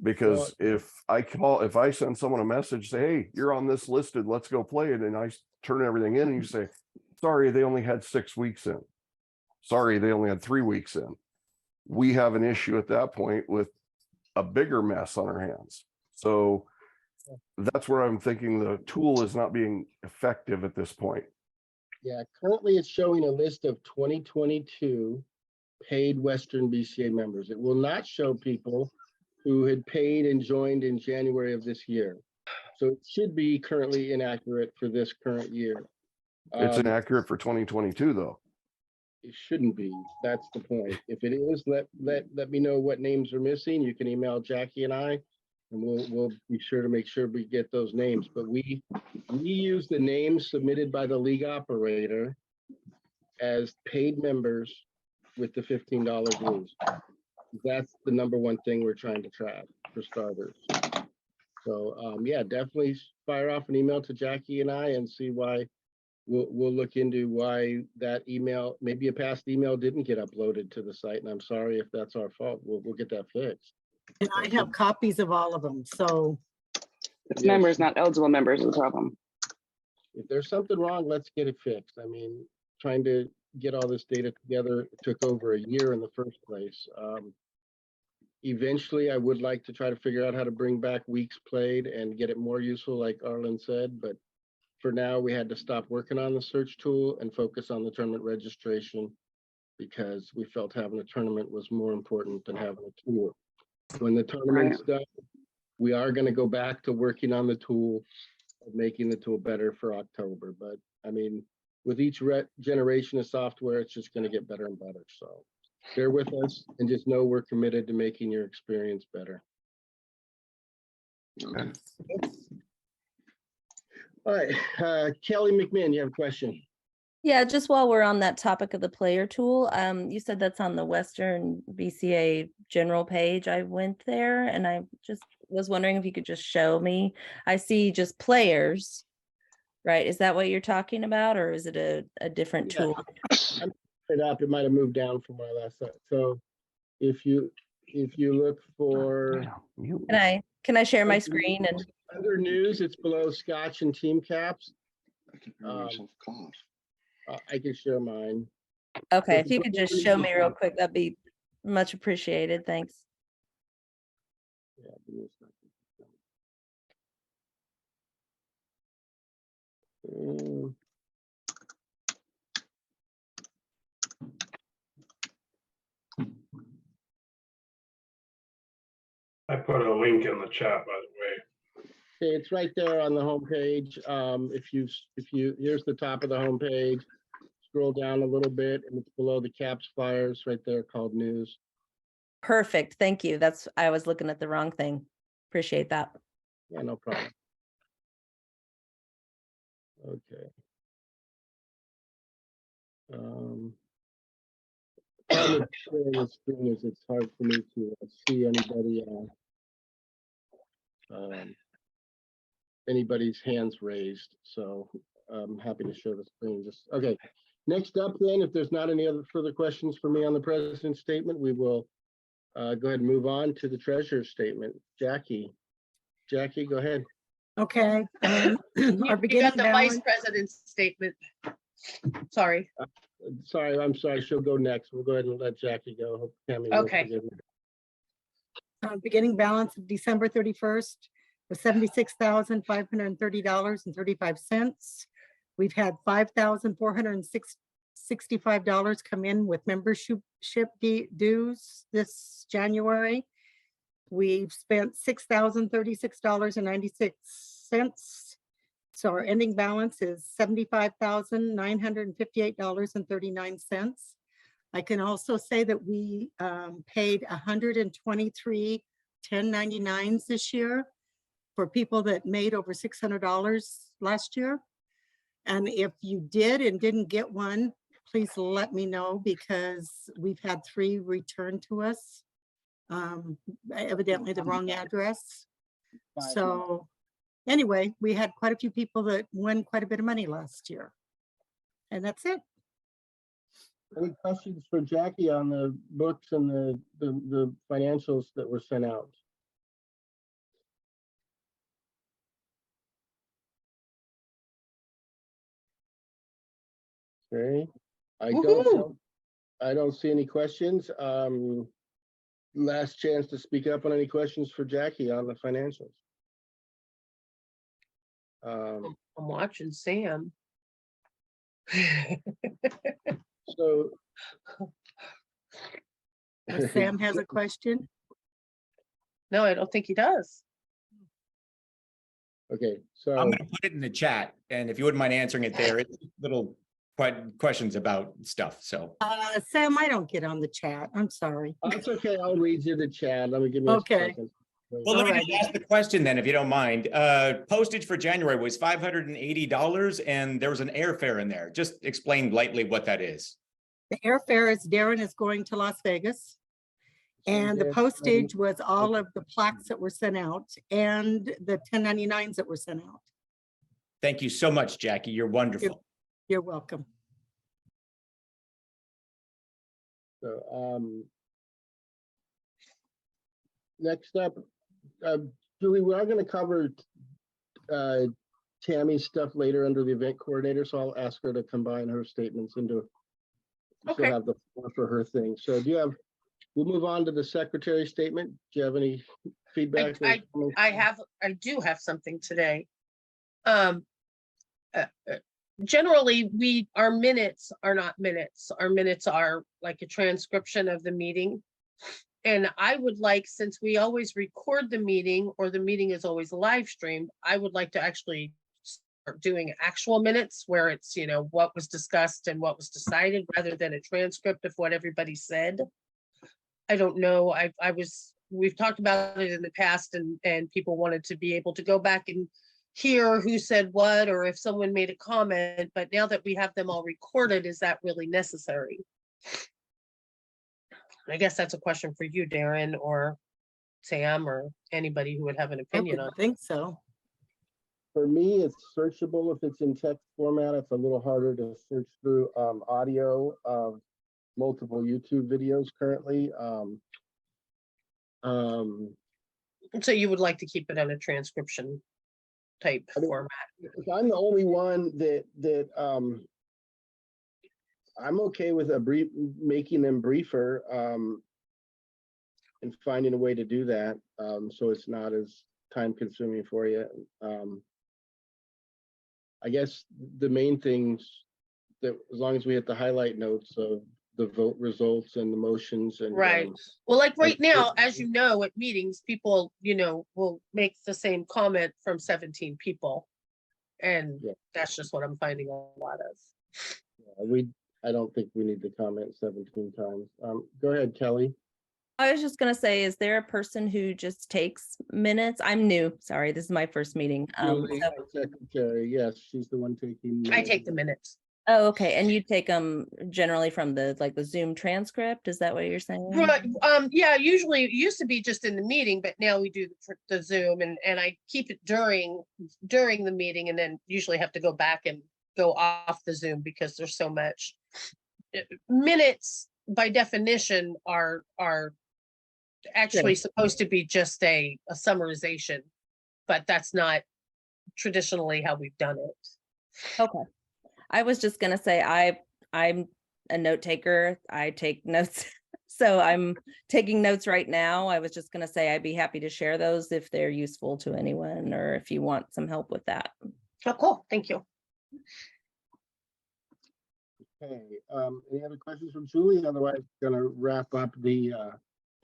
S6: Because if I send someone a message, say, hey, you're on this listed, let's go play it, and I turn everything in, and you say, sorry, they only had 6 weeks in. Sorry, they only had 3 weeks in. We have an issue at that point with a bigger mess on our hands. So that's where I'm thinking the tool is not being effective at this point.
S1: Yeah, currently it's showing a list of 2022 paid Western BCA members. It will not show people who had paid and joined in January of this year. So it should be currently inaccurate for this current year.
S6: It's inaccurate for 2022 though.
S1: It shouldn't be. That's the point. If it is, let me know what names are missing. You can email Jackie and I, and we'll be sure to make sure we get those names. But we use the names submitted by the league operator as paid members with the $15 dues. That's the number one thing we're trying to track for starters. So yeah, definitely fire off an email to Jackie and I and see why. We'll look into why that email, maybe a past email didn't get uploaded to the site, and I'm sorry if that's our fault. We'll get that fixed.
S4: And I have copies of all of them, so.
S2: It's members, not eligible members is the problem.
S1: If there's something wrong, let's get it fixed. I mean, trying to get all this data together took over a year in the first place. Eventually, I would like to try to figure out how to bring back weeks played and get it more useful, like Arlen said, but for now, we had to stop working on the search tool and focus on the tournament registration because we felt having a tournament was more important than having a tool. When the tournament's done, we are going to go back to working on the tool, making the tool better for October. But I mean, with each generation of software, it's just going to get better and better. So bear with us and just know we're committed to making your experience better.
S6: Okay.
S1: All right, Kelly McMahon, you have a question?
S13: Yeah, just while we're on that topic of the player tool, you said that's on the Western BCA general page. I went there and I just was wondering if you could just show me. I see just players, right? Is that what you're talking about, or is it a different tool?
S1: I'm it up. It might have moved down from where I last saw it. So if you look for,
S13: Can I share my screen and
S1: under news, it's below Scotch and team caps. I can share mine.
S13: okay, if you could just show me real quick, that'd be much appreciated. Thanks.
S1: Yeah, give me a second.
S3: I put a link in the chat, by the way.
S1: Okay, it's right there on the homepage. If you here's the top of the homepage. Scroll down a little bit, and it's below the caps flyers right there called news.
S13: Perfect. Thank you. I was looking at the wrong thing. Appreciate that.
S1: Yeah, no problem. Okay. Problem with sharing the screen is it's hard for me to see anybody's hands raised. So I'm happy to share the screen. Okay. Next up then, if there's not any other further questions for me on the president's statement, we will go ahead and move on to the treasurer's statement. Jackie, go ahead.
S4: Okay.
S8: You got the vice president's statement. Sorry.
S1: I'm sorry. She'll go next. We'll go ahead and let Jackie go. Hope Tammy will forgive me.
S4: Beginning balance of December 31st was $76,530.35. We've had $5,465 come in with membership dues this January. We've spent $6,036.96. So our ending balance is $75,958.39. I can also say that we paid 123 1099s this year. for people that made over $600 last year. And if you did and didn't get one, please let me know, because we've had 3 returned to us. Evidently the wrong address. So anyway, we had quite a few people that won quite a bit of money last year. And that's it.
S1: Any questions for Jackie on the books and the financials that were sent out? Okay, I don't see any questions. Last chance to speak up on any questions for Jackie on the financials.
S8: I'm watching Sam.
S1: So
S4: Sam has a question.
S8: No, I don't think he does.
S1: Okay, so
S15: I'm gonna put it in the chat, and if you wouldn't mind answering it there, it's little questions about stuff, so.
S4: Sam, I don't get on the chat. I'm sorry.
S1: It's okay. I'll read you the chat. Let me give me
S4: Okay.
S1: a second.
S15: Well, let me just ask the question then, if you don't mind. Postage for January was $580, and there was an airfare in there. Just explain lightly what that is.
S4: The airfare is Darren is going to Las Vegas. And the postage was all of the plaques that were sent out and the 1099s that were sent out.
S15: Thank you so much, Jackie. You're wonderful.
S4: You're welcome.
S1: So next up, Julie, we are going to cover Tammy's stuff later under the event coordinator, so I'll ask her to combine her statements into.
S8: Okay.
S1: She'll have the floor for her thing. So do you have? We'll move on to the secretary's statement. Do you have any feedback?
S8: I do have something today. Generally, our minutes are not minutes. Our minutes are like a transcription of the meeting. And I would like, since we always record the meeting, or the meeting is always live streamed, I would like to actually start doing actual minutes where it's, you know, what was discussed and what was decided, rather than a transcript of what everybody said. I don't know. We've talked about it in the past, and people wanted to be able to go back and hear who said what, or if someone made a comment, but now that we have them all recorded, is that really necessary? I guess that's a question for you, Darren, or Sam, or anybody who would have an opinion on it.
S4: I think so.
S1: For me, it's searchable. If it's in text format, it's a little harder to search through audio of multiple YouTube videos currently.
S8: So you would like to keep it on a transcription type format?
S1: If I'm the only one that I'm okay with making them briefer and finding a way to do that so it's not as time consuming for you. I guess the main things that, as long as we hit the highlight notes of the vote results and the motions and
S8: right. Well, like right now, as you know, at meetings, people, you know, will make the same comment from 17 people. And that's just what I'm finding a lot of.
S1: I don't think we need to comment 17 times. Go ahead, Kelly.
S13: I was just gonna say, is there a person who just takes minutes? I'm new. Sorry, this is my first meeting.
S1: Julie, secretary, yes, she's the one taking.
S8: I take the minutes.
S13: Oh, okay. And you take them generally from the Zoom transcript? Is that what you're saying?
S8: Right. Yeah, usually it used to be just in the meeting, but now we do the Zoom, and I keep it during the meeting, and then usually have to go back and go off the Zoom because there's so much. Minutes by definition are actually supposed to be just a summarization, but that's not traditionally how we've done it.
S13: Okay. I was just gonna say I'm a note taker. I take notes. So I'm taking notes right now. I was just gonna say I'd be happy to share those if they're useful to anyone, or if you want some help with that.
S8: Oh, cool. Thank you.
S1: Okay. Any other questions from Julie? Otherwise, gonna wrap up the.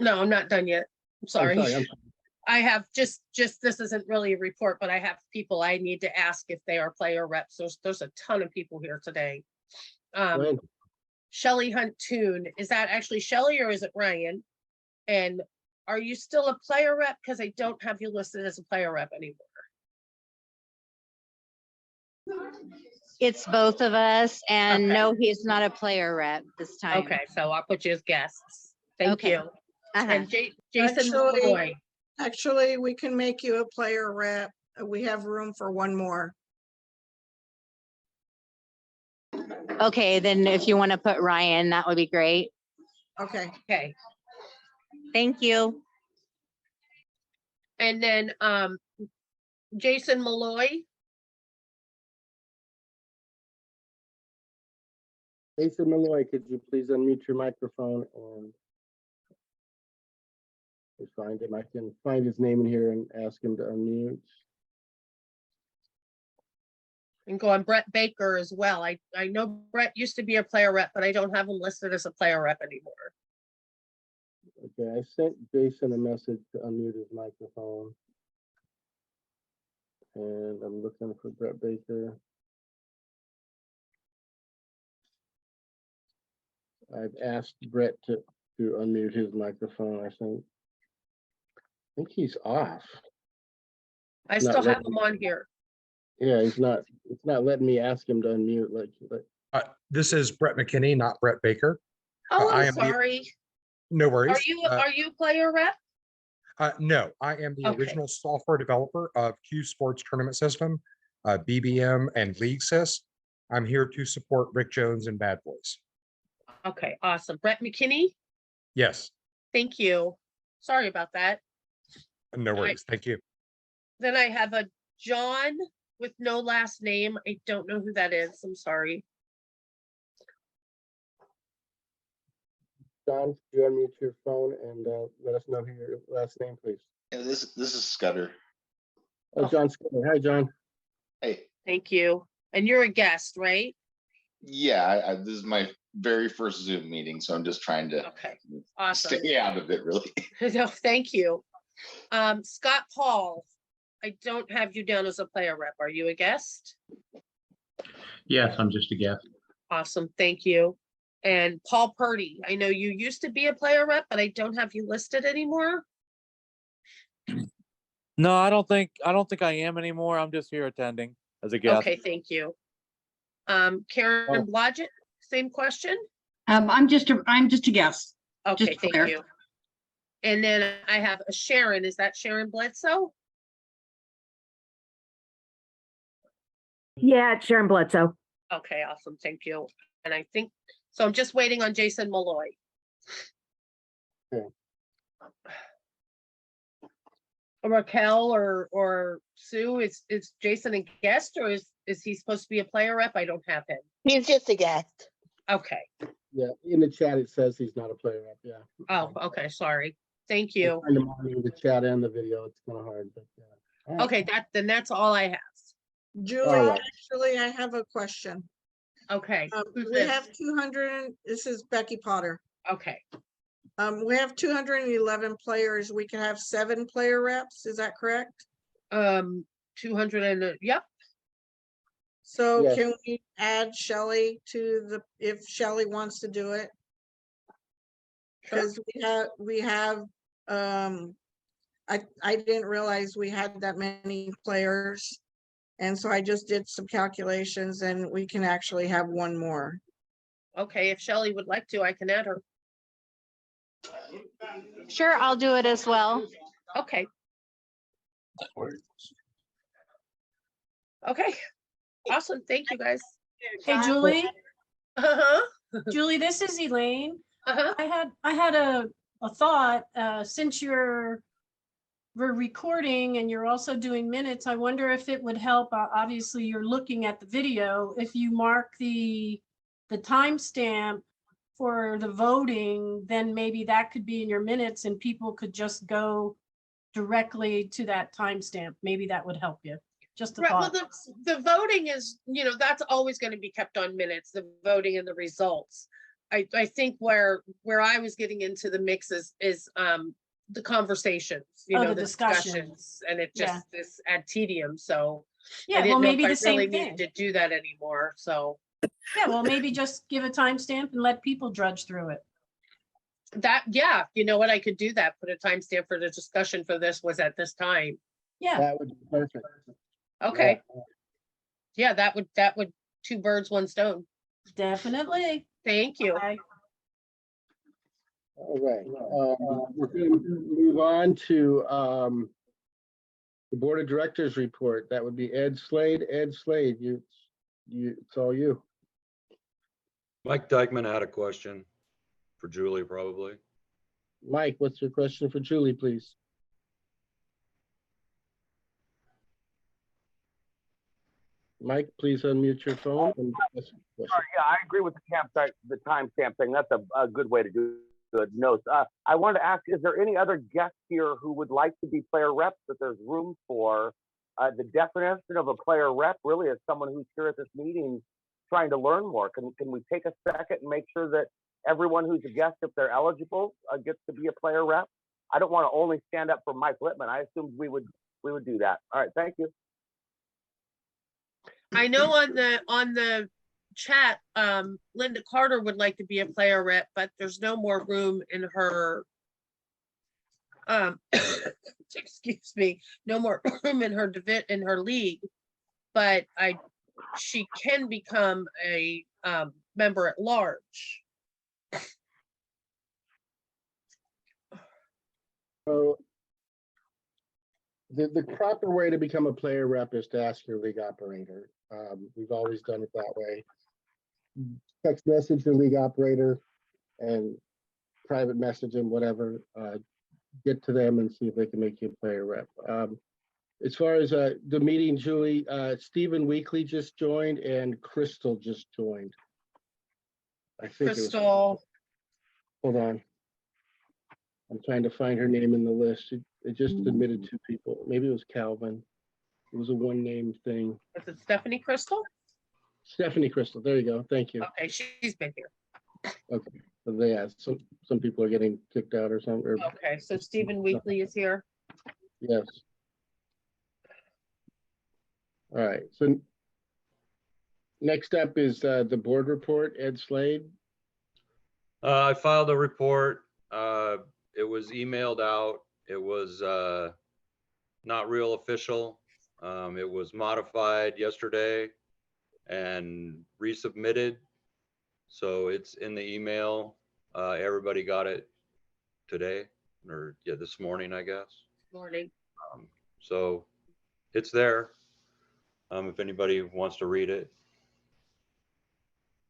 S8: No, I'm not done yet. I'm sorry.
S1: I'm sorry.
S8: I have just this isn't really a report, but I have people I need to ask if they are player reps. There's a ton of people here today. Shelley Hunt Toon, is that actually Shelley or is it Ryan? And are you still a player rep? Because I don't have you listed as a player rep anymore.
S7: It's both of us, and
S8: Okay.
S7: no, he's not a player rep this time.
S8: Okay, so I'll put you as guests. Thank
S7: Okay.
S8: you.
S7: Uh-huh.
S8: And Jason Malloy.
S19: Actually, we can make you a player rep. We have room for one more.
S7: Okay, then if you want to put Ryan, that would be great.
S19: Okay.
S8: Okay.
S7: Thank you.
S8: And then Jason Malloy.
S1: Jason Malloy, could you please unmute your microphone and find him? I can find his name in here and ask him to unmute.
S8: And go on Brett Baker as well. I know Brett used to be a player rep, but I don't have him listed as a player rep anymore.
S1: Okay, I sent Jason a message to unmute his microphone. And I'm looking for Brett Baker. I've asked Brett to unmute his microphone, I think he's off.
S8: I
S1: It's
S8: still
S1: not
S8: have
S1: letting-
S8: him on here.
S1: Yeah, it's not letting me ask him to unmute like.
S14: This is Brett McKinney, not Brett Baker.
S8: Oh,
S14: I
S8: I'm
S14: am the-
S8: sorry.
S14: No worries.
S8: Are you player rep?
S14: No, I am the
S8: Okay.
S14: original software developer of Q Sports Tournament System, BBM, and League Sys. I'm here to support Rick Jones and Bad Boys.
S8: Okay, awesome. Brett McKinney,
S14: Yes,
S8: thank you. Sorry about that.
S14: no worries. Thank you.
S8: Then I have a John with no last name. I don't know who that is. I'm sorry.
S1: John, could you unmute your phone and let us know who your last name, please?
S23: Yeah, this is Scudder.
S1: Oh, John Scudder. Hi, John.
S23: Hey,
S8: Thank you. And you're a guest, right?
S23: yeah, this is my very first Zoom meeting, so I'm just trying to
S8: Awesome.
S23: stay out of it, really.
S8: No, thank you. Scott Paul, I don't have you down as a player rep. Are you a guest?
S24: Yes, I'm just a guest.
S8: Awesome, thank you. And Paul Purdy, I know you used to be a player rep, but I don't have you listed anymore.
S25: No, I don't think I am anymore. I'm just here attending as a guest.
S8: Okay, thank you. Karen Blodgett, same question?
S26: I'm just a guest.
S8: Okay,
S26: Just
S8: thank
S26: player.
S8: you. And then I have a Sharon. Is that Sharon Bledsoe?
S26: Yeah, it's Sharon Bledsoe.
S8: Okay, awesome, thank you. And I think, so I'm just waiting on Jason Malloy.
S1: Okay.
S8: Raquel or Sue, is Jason a guest or is he supposed to be a player rep? I don't have him.
S16: He's just a guest.
S8: Okay.
S1: Yeah, in the chat it says he's not a player rep. Yeah.
S8: Oh, okay, sorry. Thank
S1: I
S8: you.
S1: find him on the chat and the video. It's kind of hard, but yeah. All right.
S8: Okay, then that's all I have.
S19: Julie,
S1: All right.
S19: actually, I have a question.
S8: Okay. Who's
S19: We
S8: this?
S19: have 200, this is Becky Potter.
S8: Okay.
S19: We have 211 players. We can have 7 player reps. Is that correct?
S8: 200 and yep.
S19: So
S1: Yes.
S19: can we add Shelley to if Shelley wants to do it? Because we have, I didn't realize we had that many players. And so I just did some calculations and we can actually have one more.
S8: Okay, if Shelley would like to, I can add her.
S7: Sure, I'll do it as well.
S8: Okay. Okay. Awesome. Thank you guys.
S19: Hey, Julie.
S8: Uh-huh.
S19: Julie, this is Elaine.
S8: Uh-huh.
S19: I had a thought, since we're recording and you're also doing minutes, I wonder if it would help, obviously you're looking at the video, if you mark the timestamp for the voting, then maybe that could be in your minutes and people could just go directly to that timestamp. Maybe that would help you. Just a
S8: Right, well,
S19: thought.
S8: the voting is, that's always going to be kept on minutes, the voting and the results. I think where I was getting into the mix is the conversations,
S19: The
S8: the
S19: discussion.
S8: discussions, and it
S19: Yeah.
S8: just is ad tedium. So
S19: Yeah,
S8: I didn't
S19: well,
S8: know
S19: maybe
S8: if I
S19: the same
S8: really
S19: thing.
S8: needed to do that anymore. So
S19: Yeah, well, maybe just give a timestamp and let people drudge through it.
S8: That, yeah, you know what, I could do that, put a timestamp for the discussion for this was at this time.
S19: Yeah,
S1: That would be perfect.
S8: Okay. Yeah, that would, two birds, one stone.
S19: definitely.
S8: Thank you.
S19: Okay.
S1: All right, we're gonna move on to the Board of Directors report. That would be Ed Slade. Ed Slade, it's all you.
S5: Mike Dykeman had a question for Julie, probably.
S1: Mike, what's your question for Julie, please? Mike, please unmute your phone. And ask your question.
S10: Sorry, yeah, I agree with the campsite, the timestamp thing. That's a good way to do good notes. I wanted to ask, is there any other guests here who would like to be player reps that there's room for? The definition of a player rep really is someone who's here at this meeting trying to learn more. Can we take a second and make sure that everyone who's a guest, if they're eligible, gets to be a player rep? I don't want to only stand up for Mike Littman. I assumed we would do that. All right, thank you.
S8: I know on the chat, Linda Carter would like to be a player rep, but there's no more room in her, excuse me, no more room in her in her league. But she can become a member at large.
S1: So the proper way to become a player rep is to ask your league operator. We've always done it that way. Text message your league operator and private message them, whatever. Get to them and see if they can make you a player rep. As far as the meeting, Julie, Stephen Weekly just joined and Crystal just joined. I think
S8: Crystal.
S1: Hold on. I'm trying to find her name in the list. It just admitted 2 people. Maybe it was Calvin. It was a one-name thing.
S8: Is it Stephanie Crystal?
S1: Stephanie Crystal. There you go. Thank you.
S8: Okay, she's been here.
S1: Okay. So yeah, some people are getting kicked out or something. Or,
S8: Okay, so Stephen Weekly is here.
S1: yes. All right. So next up is the board report. Ed Slade.
S5: I filed a report. It was emailed out. It was not real official. It was modified yesterday and resubmitted. So it's in the email. Everybody got it today, or yeah, this morning, I guess.
S8: Morning.
S5: So it's there. If anybody wants to read it.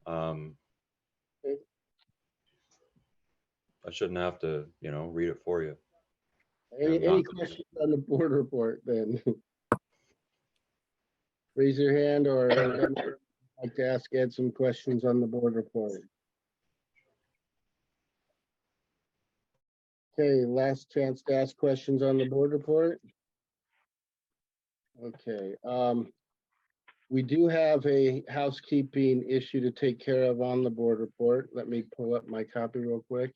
S5: I shouldn't have to, read it for you.
S1: Any questions on the board report then? Raise your hand or I'd like to ask Ed some questions on the board report. Okay, last chance to ask questions on the board report. Okay, we do have a housekeeping issue to take care of on the board report. Let me pull up my copy real quick.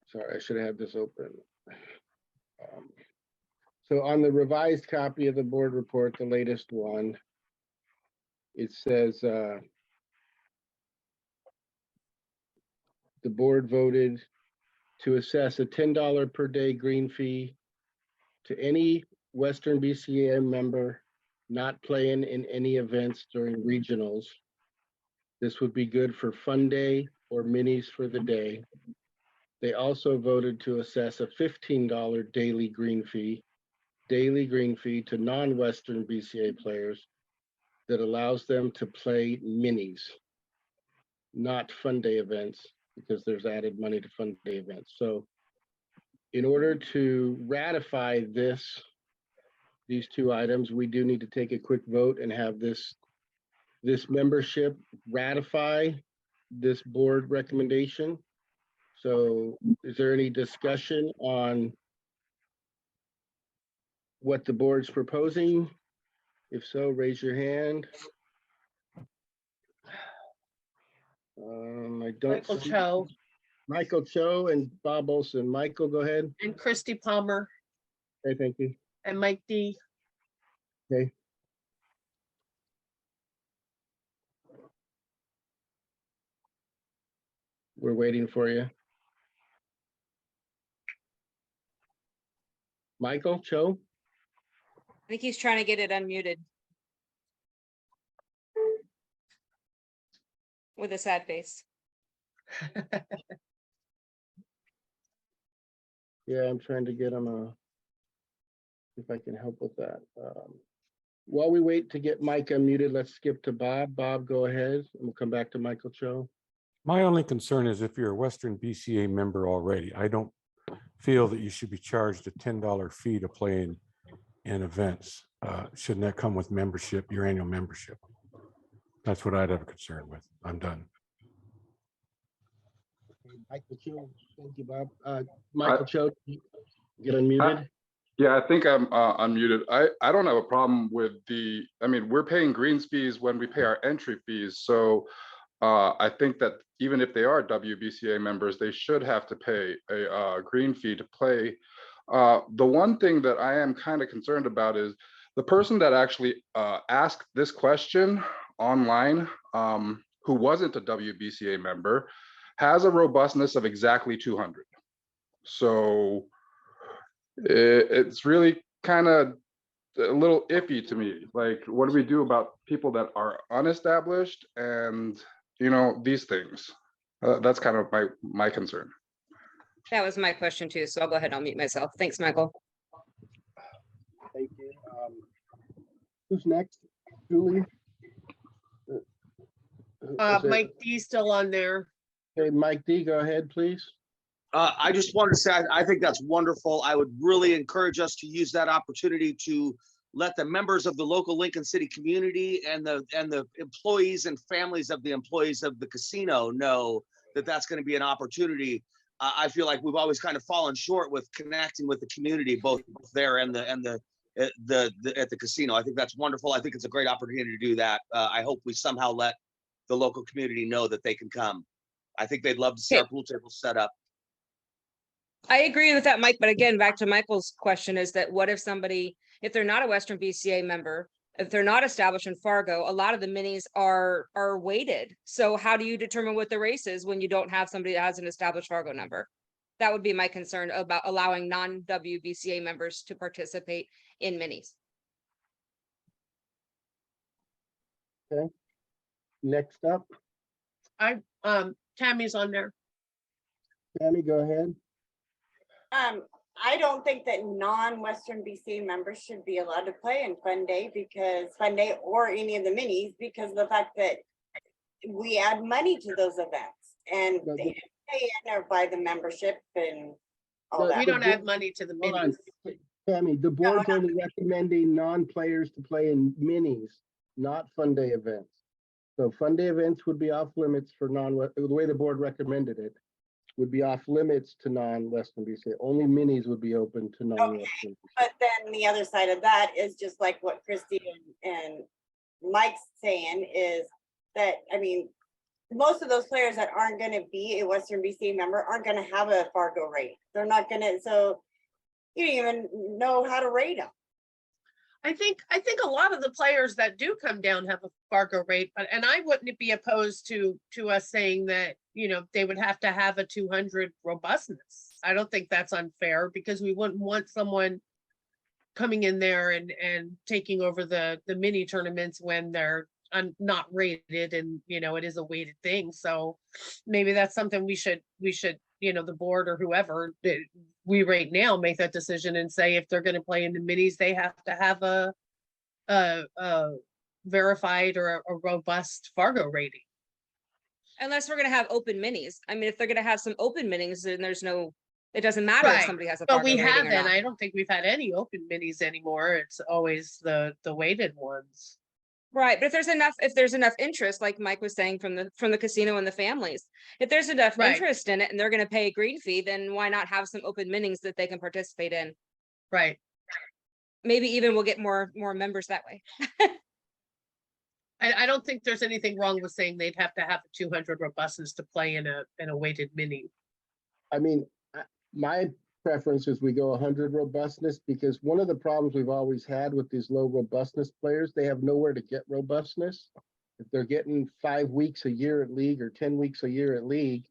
S1: Sorry, I should have had this open. So on the revised copy of the board report, the latest one, it says the board voted to assess a $10 per day green fee to any Western BCA member not playing in any events during regionals. This would be good for fun day or minis for the day. They also voted to assess a $15 daily green fee to non-Western BCA players that allows them to play minis, not fun day events, because there's added money to fun day events. So in order to ratify these 2 items, we do need to take a quick vote and have this membership ratify this board recommendation. So is there any discussion on what the board's proposing? If so, raise your hand. I don't
S8: Michael
S1: see
S8: Cho
S1: Michael Cho and Bob Olson. Michael, go ahead.
S8: and Christy Palmer
S1: Okay, thank you.
S8: and Mike D.
S1: Okay. We're waiting for you. Michael Cho?
S9: I think he's trying to get it unmuted. With a sad face.
S1: Yeah, I'm trying to get him if I can help with that. While we wait to get Mike unmuted, let's skip to Bob. Bob, go ahead, and we'll come back to Michael Cho.
S12: My only concern is if you're a Western BCA member already, I don't feel that you should be charged a $10 fee to play in events. Shouldn't that come with membership, your annual membership? That's what I'd have a concern with. I'm done.
S1: Michael Cho, thank you, Bob. Michael Cho, get unmuted.
S22: Yeah, I think I'm unmuted. I don't have a problem with I mean, we're paying greens fees when we pay our entry fees. So I think that even if they are WBCA members, they should have to pay a green fee to play. The one thing that I am kind of concerned about is the person that actually asked this question online, who wasn't a WBCA member, has a robustness of exactly 200. So it's really kind of a little iffy to me. Like, what do we do about people that are unestablished and, you know, these things? That's kind of my concern.
S9: That was my question too. So I'll go ahead and I'll mute myself. Thanks, Michael.
S1: Thank you. Who's next? Julie?
S8: Mike D still on there.
S1: Okay, Mike D, go ahead, please.
S17: I just wanted to say, I think that's wonderful. I would really encourage us to use that opportunity to let the members of the local Lincoln City community and the employees and families of the employees of the casino know that that's going to be an opportunity. I feel like we've always kind of fallen short with connecting with the community, both there and at the casino. I think that's wonderful. I think it's a great opportunity to do that. I hope we somehow let the local community know that they can come. I think they'd love to see our pool tables set up.
S9: I agree with that, Mike. But again, back to Michael's question is that what if somebody, if they're not a Western BCA member, if they're not established in Fargo, a lot of the minis are weighted. So how do you determine what the race is when you don't have somebody that has an established Fargo number? That would be my concern about allowing non-WBCA members to participate in minis.
S1: Okay. Next up.
S8: Tammy's on there.
S1: Tammy, go ahead.
S16: I don't think that non-Western BCA members should be allowed to play in Fun Day or any of the minis because of the fact that we add money to those events and they pay in or buy the membership and all that.
S8: We don't add money to the minis.
S1: Tammy, the board's only recommending non-players to play in minis, not Fun Day events. So Fun Day events would be off limits for the way the board recommended it would be off limits to non-Western BCA. Only minis would be open to non-Western BCA.
S16: But then the other side of that is just like what Christy and Mike's saying is that, I mean, most of those players that aren't going to be a Western BCA member aren't going to have a Fargo rate. They're not going to, so you don't even know how to rate them.
S8: I think a lot of the players that do come down have a Fargo rate, and I wouldn't be opposed to us saying that, you know, they would have to have a 200 robustness. I don't think that's unfair because we wouldn't want someone coming in there and taking over the mini tournaments when they're not rated, and you know it is a weighted thing. So maybe that's something we should you know, the board or whoever we right now make that decision and say if they're going to play in the minis, they have to have a verified or a robust Fargo rating.
S9: Unless we're going to have open minis. I mean, if they're going to have some open minis, then it doesn't matter if somebody has a Fargo rating or not.
S8: But we haven't. I don't think we've had any open minis anymore. It's always the weighted ones.
S9: Right, but if there's enough interest, like Mike was saying from the casino and the families, if there's enough interest in it and they're going to pay a green fee, then why not have some open minis that they can participate in?
S8: Right.
S9: Maybe even we'll get more members that way.
S8: I don't think there's anything wrong with saying they'd have to have a 200 robustness to play in a weighted mini.
S1: I mean, my preference is we go 100 robustness because one of the problems we've always had with these low robustness players, they have nowhere to get robustness. If they're getting 5 weeks a year at league or 10 weeks a year at league,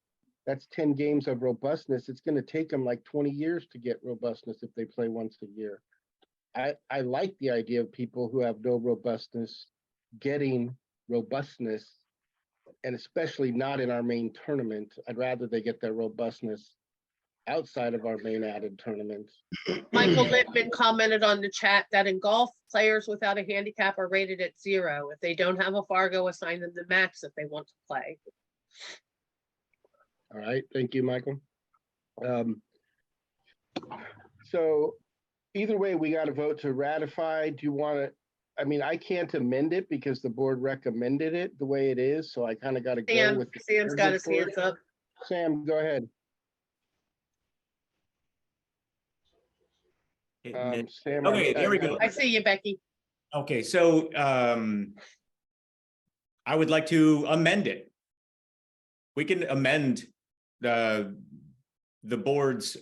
S1: that's 10 games of robustness. It's going to take them like 20 years to get robustness if they play once a year. I like the idea of people who have no robustness getting robustness, and especially not in our main tournament. I'd rather they get their robustness outside of our main added tournaments.
S8: Michael Littman commented on the chat that in golf, players without a handicap are rated at 0. If they don't have a Fargo, assign them the max if they want to play.
S1: All right, thank you, Michael. So either way, we got to vote to ratify. Do you want to, I mean, I can't amend it because the board recommended it the way it is, so I kind of got to go
S8: Sam,
S1: with. the
S8: Sam's
S1: board
S8: got his
S1: report.
S8: hands up.
S1: Sam, go ahead. Sam.
S15: Okay, there we go.
S8: I see you, Becky.
S15: Okay, so I would like to amend it. We can amend the board's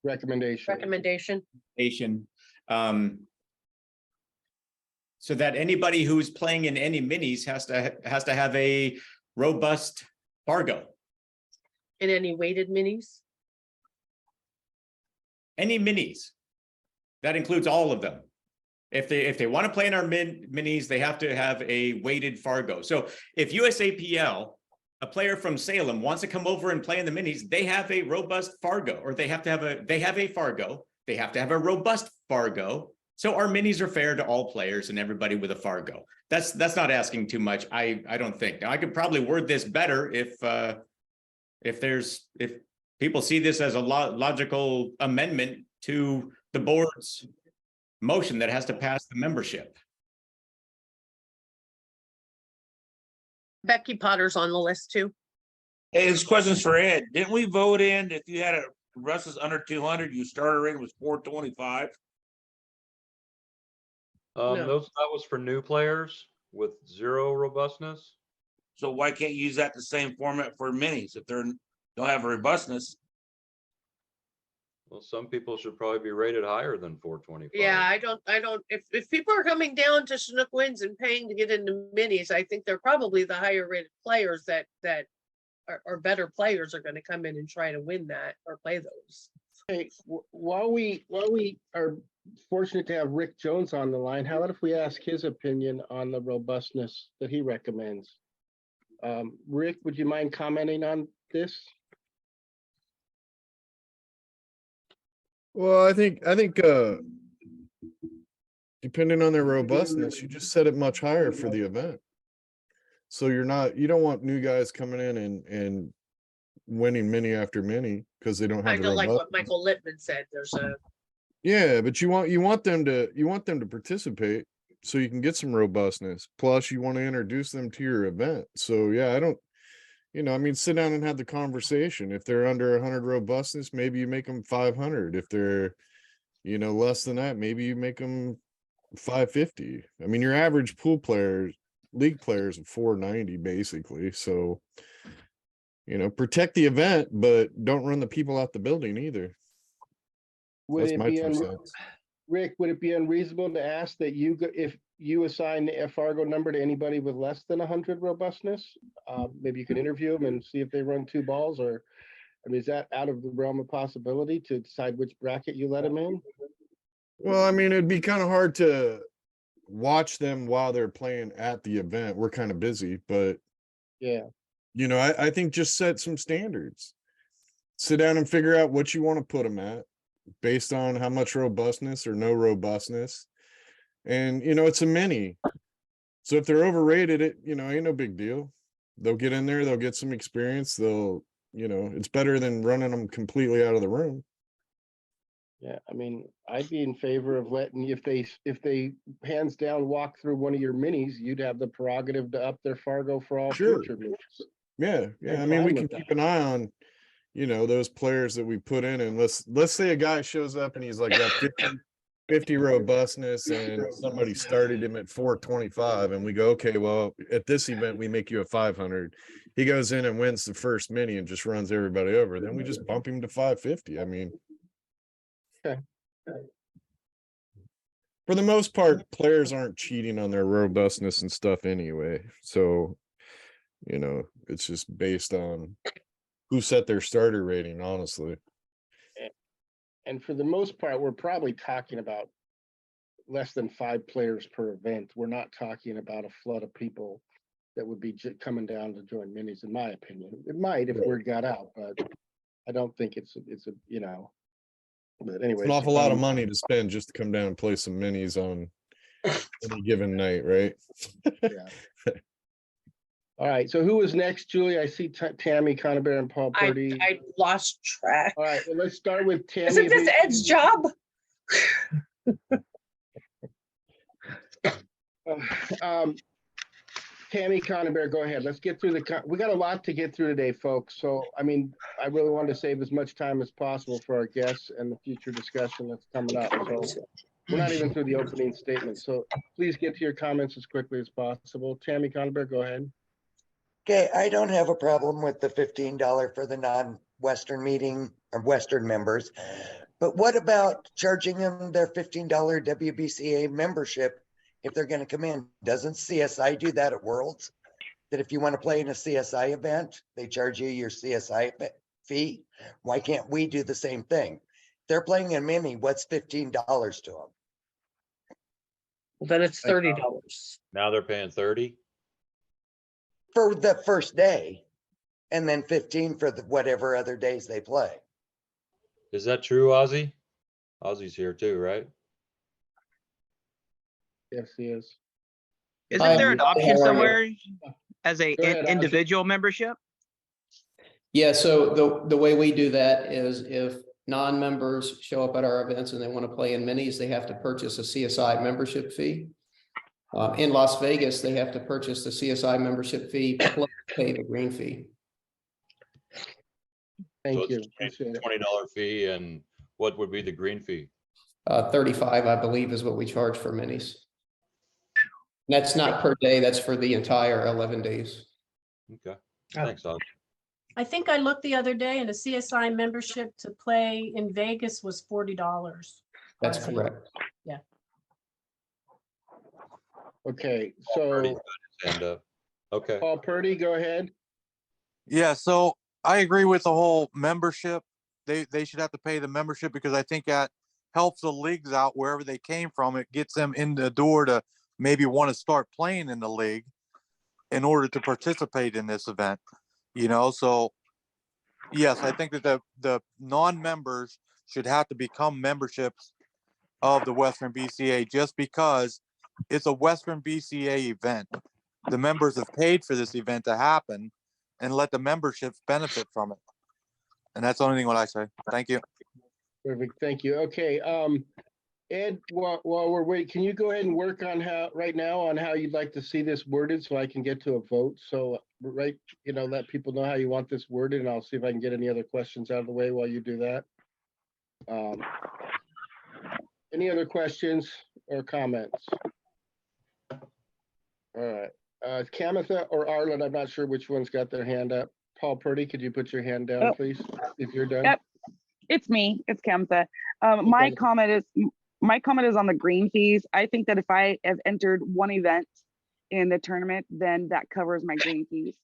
S8: Recommendation.
S15: So that anybody who's playing in any minis has to have a robust Fargo.
S8: In any weighted minis?
S15: Any minis. That includes all of them. If they want to play in our minis, they have to have a weighted Fargo. So if USAPL, a player from Salem, wants to come over and play in the minis, they have a robust Fargo, or they have a Fargo. They have to have a robust Fargo. So our minis are fair to all players and everybody with a Fargo. That's not asking too much. I don't think. Now I could probably word this better if people see this as a logical amendment to the board's motion that has to pass the membership.
S8: Becky Potter's on the list too.
S2: Hey, this question's for Ed. Didn't we vote in if you had a Russ's under 200, your starter rate was 425?
S8: No.
S5: That was for new players with 0 robustness.
S2: So why can't you use that the same format for minis if they're don't have a robustness?
S5: Well, some people should probably be rated higher than 425.
S8: Yeah, I don't, if people are coming down to Chinook Winds and paying to get into minis, I think they're probably the higher rated players that are better players are going to come in and try to win that or play those.
S1: Hey, while we are fortunate to have Rick Jones on the line, how about if we ask his opinion on the robustness that he recommends? Rick, would you mind commenting on this?
S6: Well, I think depending on their robustness, you just set it much higher for the event. So you don't want new guys coming in and winning mini after mini because they don't have
S8: Kind
S6: the
S8: of like
S6: robustness.
S8: what Michael Littman said. There's a
S6: Yeah, but you want them to participate so you can get some robustness. Plus, you want to introduce them to your event. So yeah, I don't. Sit down and have the conversation. If they're under 100 robustness, maybe you make them 500. If they're, less than that, maybe you make them 550. I mean, your average pool players, league players, 490 basically. So, protect the event, but don't run the people out the building either. That's my 2 cents.
S1: Rick, would it be unreasonable to ask that if you assign a Fargo number to anybody with less than 100 robustness, maybe you could interview them and see if they run 2 balls, or, I mean, is that out of the realm of possibility to decide which bracket you let them in?
S6: Well, I mean, it'd be kind of hard to watch them while they're playing at the event. We're kind of busy, but
S1: yeah,
S6: I think just set some standards. Sit down and figure out what you want to put them at based on how much robustness or no robustness. And, it's a mini. So if they're overrated, it, ain't no big deal. They'll get in there, they'll get some experience. It's better than running them completely out of the room.
S1: Yeah, I mean, I'd be in favor of letting, if they hands down walk through one of your minis, you'd have the prerogative to up their Fargo for all
S6: Sure.
S1: future minis.
S6: Yeah. I mean, we can keep an eye on, those players that we put in, and let's say a guy shows up and he's like got 50 robustness and somebody started him at 425 and we go, okay, well, at this event, we make you a 500. He goes in and wins the first mini and just runs everybody over. Then we just bump him to 550. I mean,
S1: okay.
S6: For the most part, players aren't cheating on their robustness and stuff anyway. So You know, it's just based on who set their starter rating, honestly.
S1: And for the most part, we're probably talking about less than 5 players per event. We're not talking about a flood of people that would be coming down to join minis, in my opinion. It might if word got out, but I don't think it's a, you know, but anyway.
S6: It's an awful lot of money to spend just to come down and play some minis on any given night, right?
S1: Yeah. All right, so who was next, Julie? I see Tammy Conover and Paul Purdy.
S8: I lost track.
S1: All right, well, let's start with Tammy.
S8: Isn't this Ed's job?
S1: Tammy Conover, go ahead. Let's get through we got a lot to get through today, folks. So, I mean, I really wanted to save as much time as possible for our guests and the future discussion that's coming up. So we're not even through the opening statement. So please get to your comments as quickly as possible. Tammy Conover, go ahead.
S3: Okay, I don't have a problem with the $15 for the non-Western meeting or Western members. But what about charging them their $15 WBCA membership if they're going to come in? Doesn't CSI do that at Worlds? That if you want to play in a CSI event, they charge you your CSI fee? Why can't we do the same thing? If they're playing a mini, what's $15 to them?
S8: Well, then it's $30.
S5: Now they're paying 30?
S3: For the first day, and then 15 for whatever other days they play.
S5: Is that true, Ozzy? Ozzy's here too, right?
S1: Yes, he is.
S4: Isn't there an option somewhere as a
S1: Go ahead, Ozzy.
S4: individual membership?
S11: Yeah, so the way we do that is if non-members show up at our events and they want to play in minis, they have to purchase a CSI membership fee. In Las Vegas, they have to purchase the CSI membership fee plus pay the green fee.
S1: Thank you.
S5: It's a $20 fee, and what would be the green fee?
S11: 35, I believe, is what we charge for minis. That's not per day, that's for the entire 11 days.
S5: Okay, thanks, Ozzy.
S19: I think I looked the other day and a CSI membership to play in Vegas was $40.
S11: That's correct.
S19: Yeah.
S1: Okay, so
S5: okay.
S1: Paul Purdy, go ahead.
S25: Yeah, so I agree with the whole membership. They should have to pay the membership because I think that helps the leagues out wherever they came from. It gets them in the door to maybe want to start playing in the league in order to participate in this event. You know, so yes, I think that the non-members should have to become memberships of the Western BCA just because it's a Western BCA event. The members have paid for this event to happen and let the memberships benefit from it. And that's the only thing what I say. Thank you.
S1: Perfect. Thank you. Okay. Ed, while we're waiting, can you go ahead and work on how you'd like to see this worded so I can get to a vote? So let people know how you want this worded, and I'll see if I can get any other questions out of the way while you do that. Any other questions or comments? All right. Kamitha or Arlen, I'm not sure which one's got their hand up. Paul Purdy, could you put your hand down, please, if you're done?
S18: Yep. It's me. It's Kamitha. My comment is on the green fees. I think that if I have entered one event in the tournament, then that covers my green fees.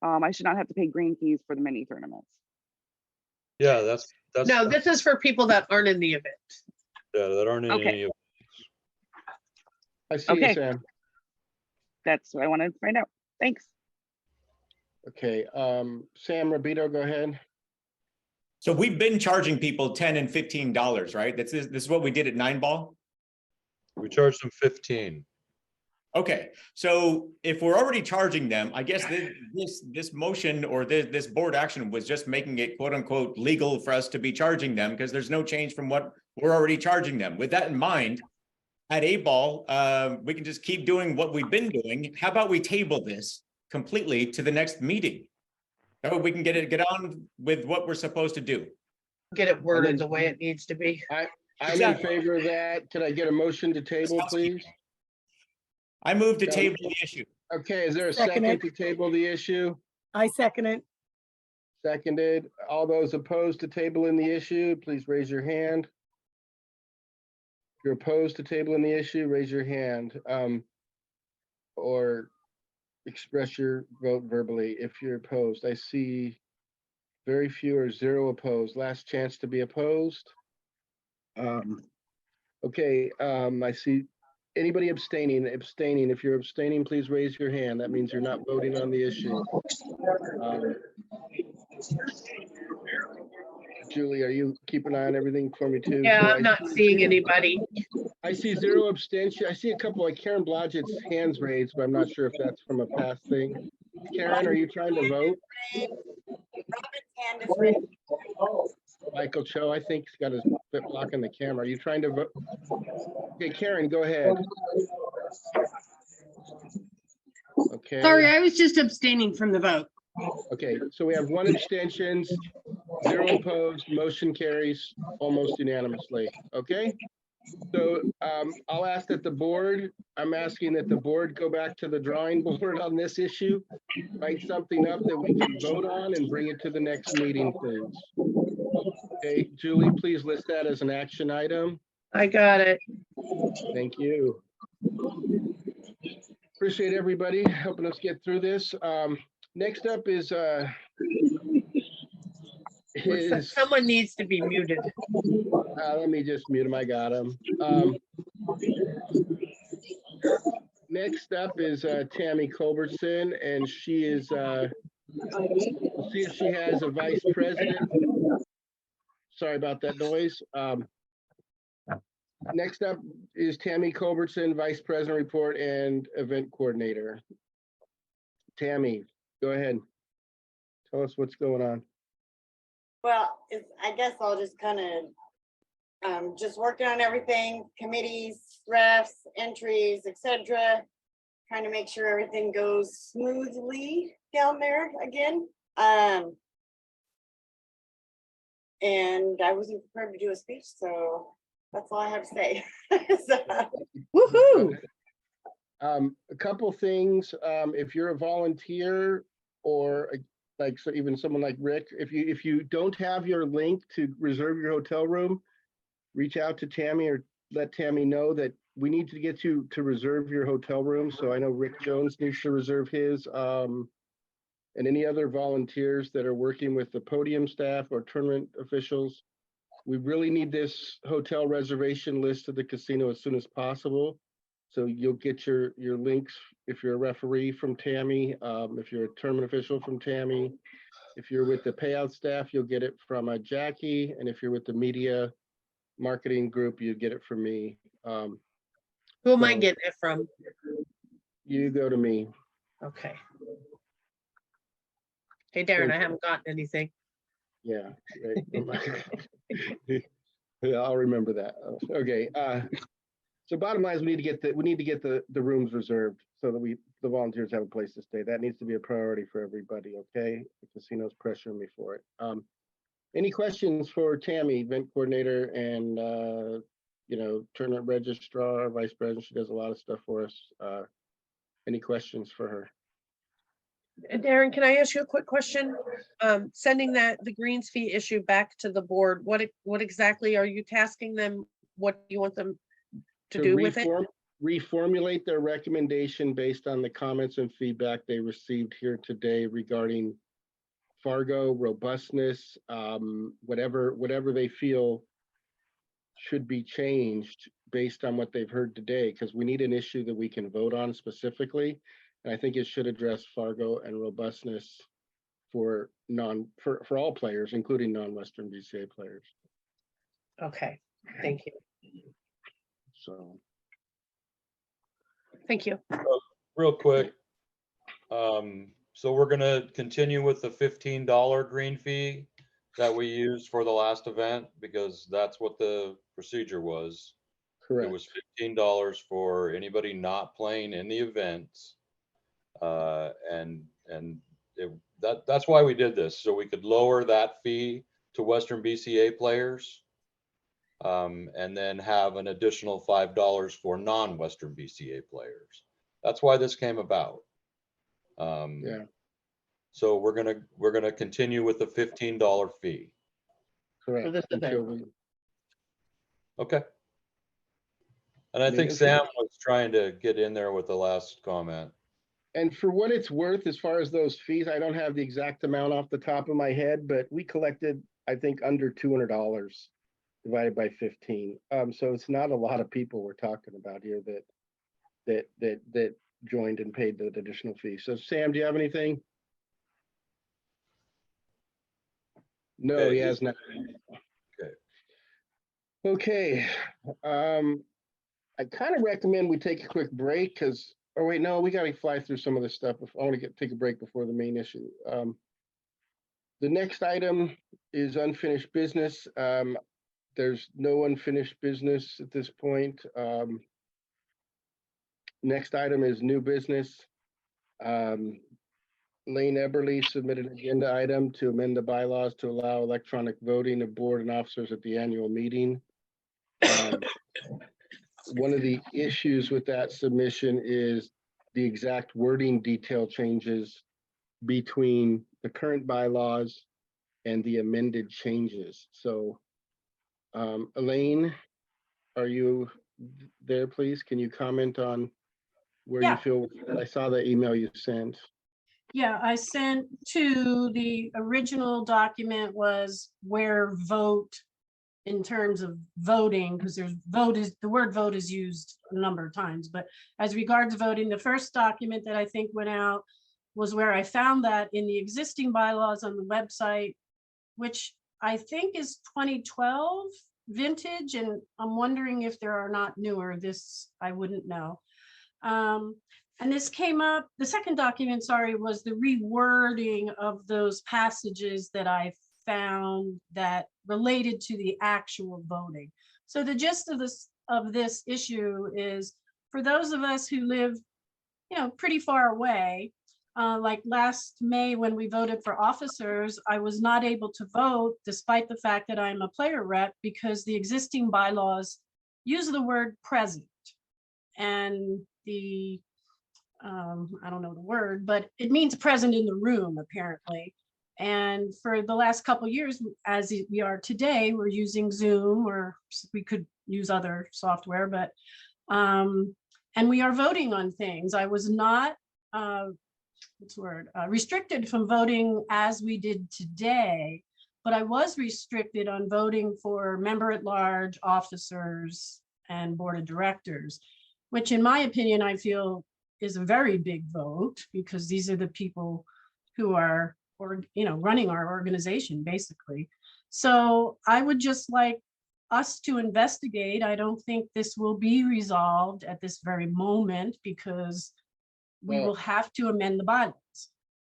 S18: I should not have to pay green fees for the mini tournaments.
S5: Yeah, that's
S8: No, this is for people that aren't in the event.
S5: Yeah, that aren't in
S18: Okay.
S5: any of.
S1: I see you, Sam.
S18: That's what I wanted to find out. Thanks.
S1: Okay, Sam Rabito, go ahead.
S15: So we've been charging people $10 and $15, right? This is what we did at 9-ball.
S5: We charged them 15.
S15: Okay, so if we're already charging them, I guess this motion or this board action was just making it quote unquote legal for us to be charging them because there's no change from what we're already charging them. With that in mind, at 8-ball, we can just keep doing what we've been doing. How about we table this completely to the next meeting? That way we can get on with what we're supposed to do.
S8: Get it worded the way it needs to be.
S1: I'm in favor of that. Can I get a motion to table, please?
S15: I move to table the issue.
S1: Okay, is there a
S19: Second
S1: second
S19: it.
S1: to table the issue?
S19: I second it.
S1: Seconded. All those opposed to tabling the issue, please raise your hand. If you're opposed to tabling the issue, raise your hand. express your vote verbally if you're opposed. I see very few or zero opposed. Last chance to be opposed. Okay, I see anybody abstaining. If you're abstaining, please raise your hand. That means you're not voting on the issue. Julie, are you keeping an eye on everything for me too?
S8: Yeah,
S1: So
S8: I'm not seeing anybody.
S1: I see zero abstention. I see a couple like Karen Blodgett's hands raised, but I'm not sure if that's from a past thing. Karen, are you trying to vote?
S16: Robin's hand is raised.
S1: Michael Cho, I think, has got his foot blocking the camera. Are you trying to vote? Okay, Karen, go ahead. Okay.
S26: Sorry, I was just abstaining from the vote.
S1: Okay, so we have 1 abstention, 0 opposed, motion carries almost unanimously. Okay. So I'll ask that I'm asking that the board go back to the drawing board on this issue, write something up that we can vote on and bring it to the next meeting, please. Okay, Julie, please list that as an action item.
S8: I got it.
S1: Thank you. Appreciate everybody helping us get through this. Next up is
S8: someone needs to be muted.
S1: Let me just mute him. I got him. Next up is Tammy Culbertson, and she is, we'll see if she has a vice president. Sorry about that noise. Next up is Tammy Culbertson, vice president report and event coordinator. Tammy, go ahead. Tell us what's going on.
S16: Well, I guess I'll just kind of just working on everything, committees, refs, entries, etc. Trying to make sure everything goes smoothly down there again. And I wasn't prepared to do a speech, so that's all I have to say.
S8: Woohoo!
S1: A couple things. If you're a volunteer or so even someone like Rick, if you don't have your link to reserve your hotel room, reach out to Tammy or let Tammy know that we need to get you to reserve your hotel room. So I know Rick Jones needs to reserve his, and any other volunteers that are working with the podium staff or tournament officials. We really need this hotel reservation list to the casino as soon as possible. So you'll get your links if you're a referee from Tammy, if you're a tournament official from Tammy, if you're with the payout staff, you'll get it from Jackie, and if you're with the media marketing group, you get it from me.
S8: Who am I getting it from?
S1: You go to me.
S8: Okay. Hey, Darren, I haven't gotten anything.
S1: Yeah. Right. Yeah, I'll remember that. Okay. So bottom line is we need to get the rooms reserved so that the volunteers have a place to stay. That needs to be a priority for everybody. Okay. The casino's pressuring me for it. Any questions for Tammy, event coordinator and tournament registrar, vice president? She does a lot of stuff for us. Any questions for her?
S8: Darren, can I ask you a quick question? Sending the greens fee issue back to the board, what exactly are you tasking them? What do you want them to do with it?
S1: Reformulate their recommendation based on the comments and feedback they received here today regarding Fargo, robustness, whatever they feel should be changed based on what they've heard today, because we need an issue that we can vote on specifically. And I think it should address Fargo and robustness for all players, including non-Western BCA players.
S8: Okay, thank you.
S1: So.
S8: Thank you.
S5: Real quick. So we're gonna continue with the $15 green fee that we used for the last event, because that's what the procedure was.
S1: Correct.
S5: It was $15 for anybody not playing in the event. That's why we did this, so we could lower that fee to Western BCA players, and then have an additional $5 for non-Western BCA players. That's why this came about.
S1: Yeah.
S5: So we're gonna continue with the $15 fee.
S1: Correct.
S8: For this event.
S5: Okay. And I think Sam was trying to get in there with the last comment.
S1: And for what it's worth, as far as those fees, I don't have the exact amount off the top of my head, but we collected, I think, under $200 divided by 15. So it's not a lot of people we're talking about here that joined and paid the additional fee. So Sam, do you have anything? No, he has not.
S5: Okay.
S1: Okay. I kind of recommend we take a quick break because, oh wait, no, we got to fly through some of this stuff. I want to take a break before the main issue. The next item is unfinished business. There's no unfinished business at this point. Next item is new business. Lane Eberly submitted an agenda item to amend the bylaws to allow electronic voting of board and officers at the annual meeting. One of the issues with that submission is the exact wording detail changes between the current bylaws and the amended changes. So, Elaine, are you there, please? Can you comment on where you
S19: Yeah.
S1: feel? I saw the email you sent.
S19: Yeah, I sent to the original document was where vote in terms of voting, because there's the word vote is used a number of times, but as regards voting, the first document that I think went out was where I found that in the existing bylaws on the website, which I think is 2012 vintage, and I'm wondering if there are not newer. This I wouldn't know. And this came up, the second document, sorry, was the rewording of those passages that I found that related to the actual voting. So the gist of this issue is for those of us who live, pretty far away, like last May when we voted for officers, I was not able to vote despite the fact that I'm a player rep because the existing bylaws use the word present. And the I don't know the word, but it means present in the room apparently. And for the last couple of years, as we are today, we're using Zoom, or we could use other software, but and we are voting on things. I was not restricted from voting as we did today, but I was restricted on voting for member at large, officers, and board of directors, which in my opinion, I feel is a very big vote because these are the people who are, running our organization basically. So I would just like us to investigate. I don't think this will be resolved at this very moment because we will have to amend the bylaws.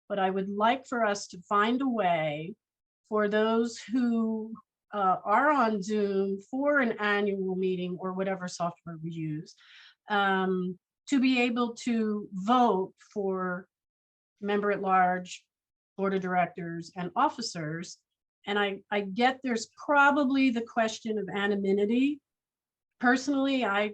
S19: But I would like for us to find a way for those who are on Zoom for an annual meeting or whatever software we use, to be able to vote for member at large, board of directors, and officers. And I get there's probably the question of anonymity. Personally, I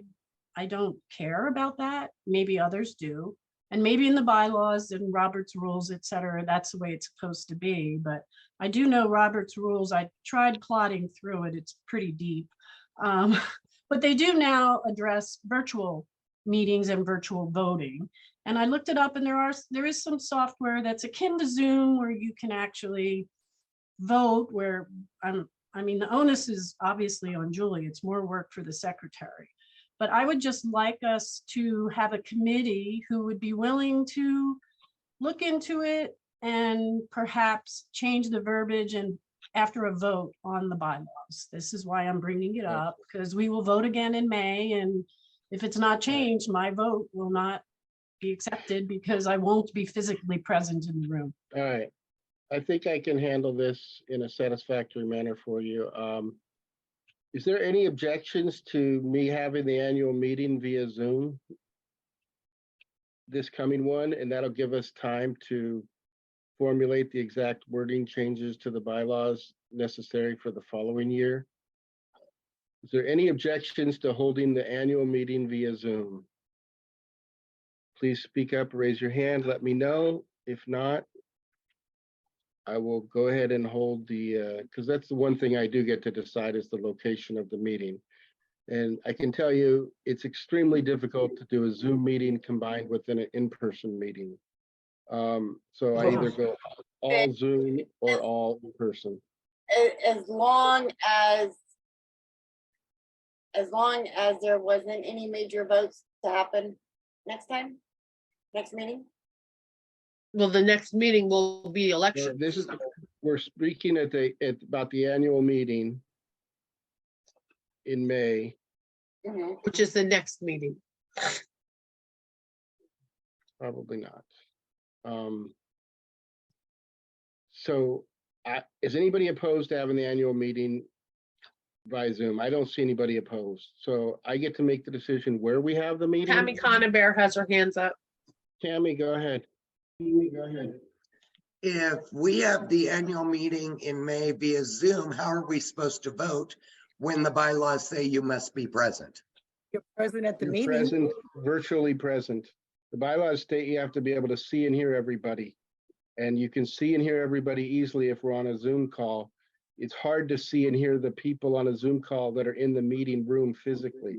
S19: don't care about that. Maybe others do. And maybe in the bylaws and Robert's rules, et cetera, that's the way it's supposed to be. But I do know Robert's rules. I tried plodding through it. It's pretty deep. But they do now address virtual meetings and virtual voting. And I looked it up and there is some software that's akin to Zoom where you can actually vote where the onus is obviously on Julie. It's more work for the secretary. But I would just like us to have a committee who would be willing to look into it and perhaps change the verbiage and after a vote on the bylaws. This is why I'm bringing it up, because we will vote again in May. And if it's not changed, my vote will not be accepted because I won't be physically present in the room.
S1: All right. I think I can handle this in a satisfactory manner for you. Is there any objections to me having the annual meeting via Zoom this coming one? And that'll give us time to formulate the exact wording changes to the bylaws necessary for the following year. Is there any objections to holding the annual meeting via Zoom? Please speak up, raise your hand, let me know. If not, I will go ahead and hold the, because that's the one thing I do get to decide is the location of the meeting. And I can tell you, it's extremely difficult to do a Zoom meeting combined with an in-person meeting. So I either go all Zoom or all in person.
S16: As long as there wasn't any major votes to happen next time, next meeting.
S8: Well, the next meeting will be
S1: So
S8: election.
S1: this is, we're speaking at about the annual meeting in May.
S8: Which is the next meeting.
S1: Probably not. So is anybody opposed to having the annual meeting by Zoom? I don't see anybody opposed. So I get to make the decision where we have the meeting.
S8: Tammy Conabear has her hands up.
S1: Tammy, go ahead. Tammy, go ahead.
S3: If we have the annual meeting in May via Zoom, how are we supposed to vote when the bylaws say you must be present?
S13: You're present at the
S1: You're
S13: meeting.
S1: present, virtually present. The bylaws state you have to be able to see and hear everybody. And you can see and hear everybody easily if we're on a Zoom call. It's hard to see and hear the people on a Zoom call that are in the meeting room physically.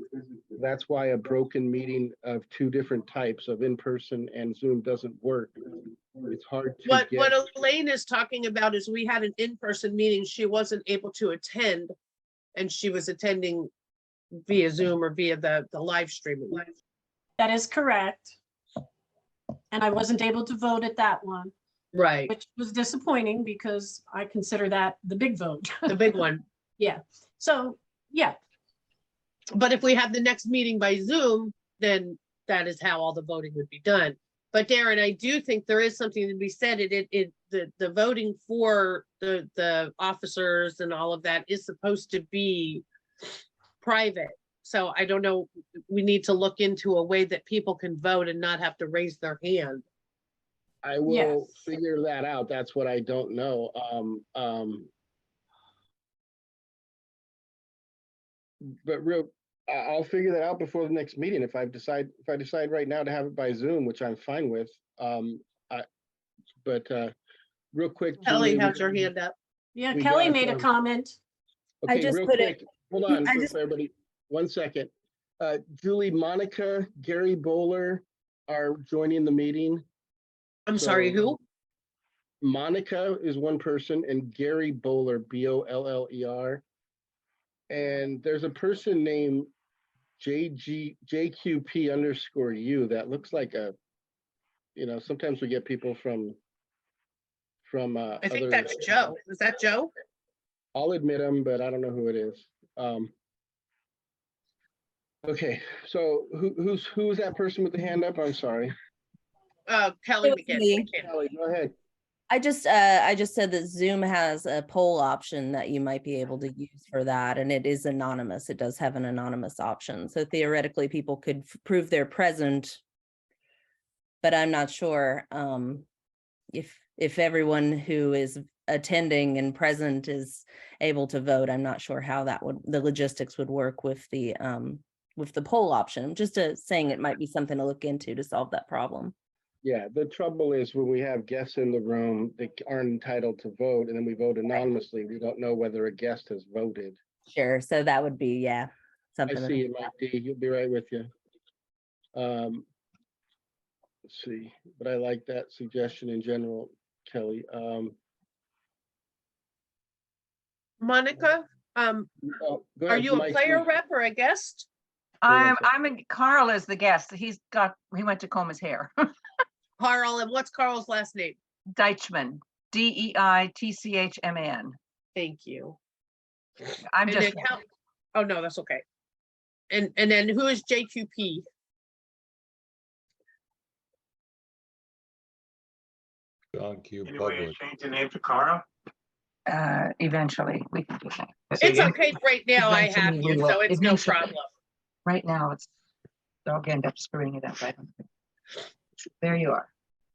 S1: That's why a broken meeting of two different types of in-person and Zoom doesn't work. It's hard to
S8: What
S1: get.
S8: Elaine is talking about is we had an in-person meeting. She wasn't able to attend, and she was attending via Zoom or via the live streaming.
S19: That is correct. And I wasn't able to vote at that one.
S8: Right.
S19: Which was disappointing because I consider that the big vote.
S8: The big one.
S19: Yeah. So, yeah.
S8: But if we have the next meeting by Zoom, then that is how all the voting would be done. But Darren, I do think there is something to be said. The voting for the officers and all of that is supposed to be private. So I don't know, we need to look into a way that people can vote and not have to raise their hand.
S1: I will figure that out. That's what I don't know. But I'll figure that out before the next meeting. If I decide right now to have it by Zoom, which I'm fine with. Real quick,
S8: Kelly
S1: Julie,
S8: has her hand up.
S19: Yeah,
S1: we
S19: Kelly
S1: got,
S19: made a comment.
S1: Okay,
S13: I just
S1: real
S13: put
S1: quick.
S13: it.
S1: Hold on,
S13: I just-
S1: everybody. 1 second. Julie, Monica, Gary Bowler are joining the meeting.
S8: I'm sorry, who?
S1: Monica is one person and Gary Bowler, Boller. And there's a person named JQP_U that looks like sometimes we get people from
S8: I think
S1: other.
S8: that's Joe. Is that Joe?
S1: I'll admit him, but I don't know who it is. Okay, so who's that person with the hand up? I'm sorry.
S8: Kelly
S14: It was
S8: McGinn.
S14: me.
S1: Kelly, go ahead.
S14: I just said that Zoom has a poll option that you might be able to use for that, and it is anonymous. It does have an anonymous option. So theoretically, people could prove they're present, but I'm not sure if everyone who is attending and present is able to vote. I'm not sure how the logistics would work with the poll option. I'm just saying it might be something to look into to solve that problem.
S1: Yeah, the trouble is when we have guests in the room that aren't entitled to vote and then we vote anonymously, we don't know whether a guest has voted.
S14: Sure. So that would be,
S1: I
S14: something.
S1: see you, Mike D. You'll be right with you. Let's see, but I like that suggestion in general, Kelly.
S8: Monica,
S1: Go
S8: are
S1: ahead,
S8: you a
S1: Mike,
S8: player
S1: please.
S8: rep or a guest?
S13: Carl is the guest. He went to comb his hair.
S8: Carl, and what's Carl's last name?
S13: Deichman, Deitchman.
S8: Thank you.
S13: I'm
S8: And
S13: just,
S8: then oh no, that's okay. And then who is JQP?
S5: John Q.
S2: Any way to
S5: Public.
S2: change the name to Carl?
S13: eventually we can do that.
S8: It's okay right now. I have
S13: Eventually we
S8: you,
S13: will.
S8: so it's no
S13: Eventually.
S8: problem.
S13: Right now, they'll end up screwing it up. There you are.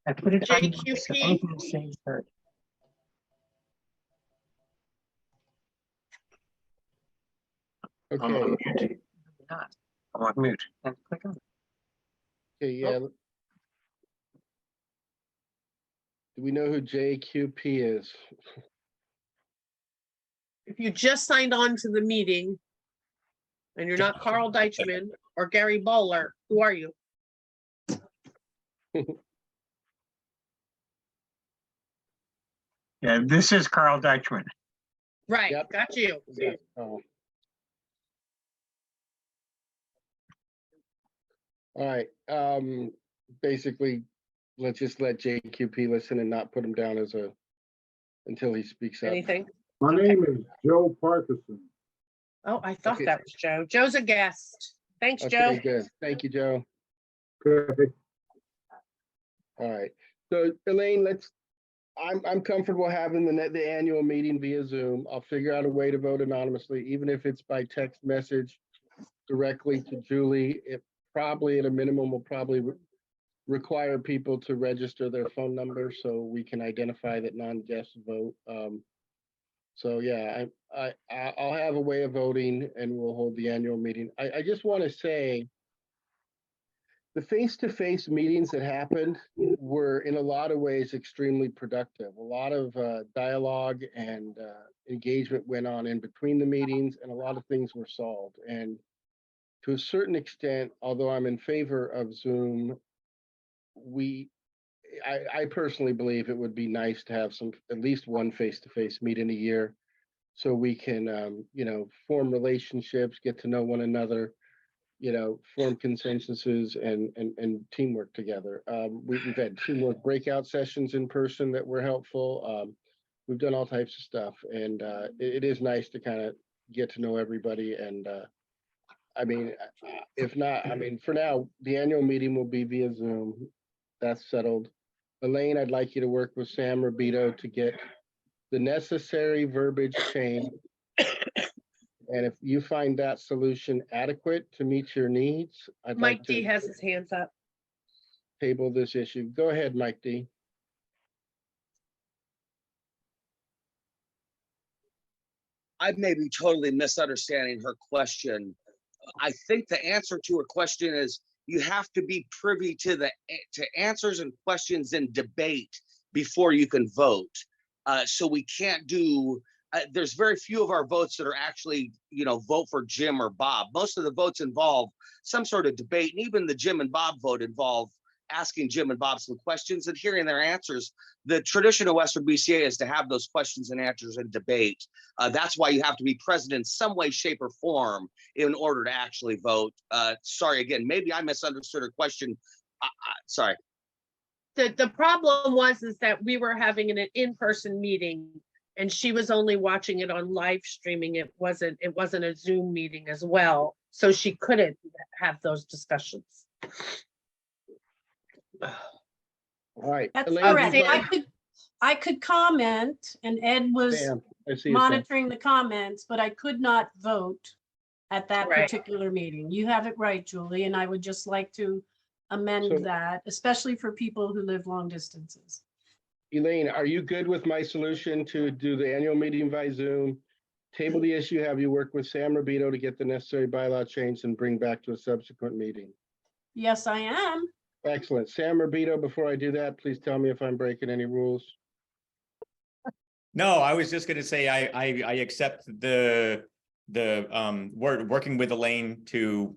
S13: I put it on.
S8: JQP?
S13: So anything you say is heard.
S1: Okay.
S13: Not. I want mute. And click on it.
S1: Okay, yeah. Do we know who JQP is?
S8: If you just signed on to the meeting and you're not Carl Deichman or Gary Bowler, who are you?
S26: Yeah, this is Carl Dutchman.
S8: Right,
S1: Yep.
S8: got you.
S1: Oh. All right, basically, let's just let JQP listen and not put him down as a, until he speaks up.
S8: Anything?
S7: My name is Joe Parkinson.
S8: Oh, I thought
S1: Okay.
S8: that was Joe. Joe's a guest. Thanks,
S1: Okay,
S8: Joe.
S1: good. Thank you, Joe.
S7: Okay.
S1: All right. So Elaine, I'm comfortable having the annual meeting via Zoom. I'll figure out a way to vote anonymously, even if it's by text message directly to Julie. It probably at a minimum will probably require people to register their phone number so we can identify that non-guests vote. So yeah, I'll have a way of voting and we'll hold the annual meeting. I just want to say the face-to-face meetings that happened were in a lot of ways extremely productive. A lot of dialogue and engagement went on in between the meetings and a lot of things were solved. And to a certain extent, although I'm in favor of Zoom, I personally believe it would be nice to have at least one face-to-face meeting a year so we can, form relationships, get to know one another, form consensuses and teamwork together. We've had teamwork breakout sessions in person that were helpful. We've done all types of stuff, and it is nice to kind of get to know everybody. And if not, for now, the annual meeting will be via Zoom. That's settled. Elaine, I'd like you to work with Sam Rabito to get the necessary verbiage changed. And if you find that solution adequate to meet your needs, I'd
S8: Mike
S1: like
S8: D
S1: to
S8: has his hands up.
S1: table this issue. Go ahead, Mike D.
S17: I may be totally misunderstanding her question. I think the answer to her question is you have to be privy to answers and questions in debate before you can vote. So we can't do. There's very few of our votes that are actually, vote for Jim or Bob. Most of the votes involve some sort of debate, and even the Jim and Bob vote involve asking Jim and Bob some questions and hearing their answers. The tradition of Western BCA is to have those questions and answers in debate. That's why you have to be present in some way, shape, or form in order to actually vote. Sorry, again, maybe I misunderstood her question. Sorry.
S8: The problem is that we were having an in-person meeting and she was only watching it on live streaming. It wasn't a Zoom meeting as well. So she couldn't have those discussions.
S1: All right.
S19: That's
S1: Elaine,
S19: correct. I could comment and Ed was
S1: Sam, I see you, Sam.
S19: monitoring the comments, but I could not vote at that
S8: Right.
S19: particular meeting. You have it right, Julie, and I would just like to amend that, especially for people who live long distances.
S1: Elaine, are you good with my solution to do the annual meeting by Zoom? Table the issue, have you work with Sam Rabito to get the necessary bylaw changed and bring back to a subsequent meeting?
S19: Yes, I am.
S1: Excellent. Sam Rabito, before I do that, please tell me if I'm breaking any rules.
S15: No, I was just going to say I accept the working with Elaine to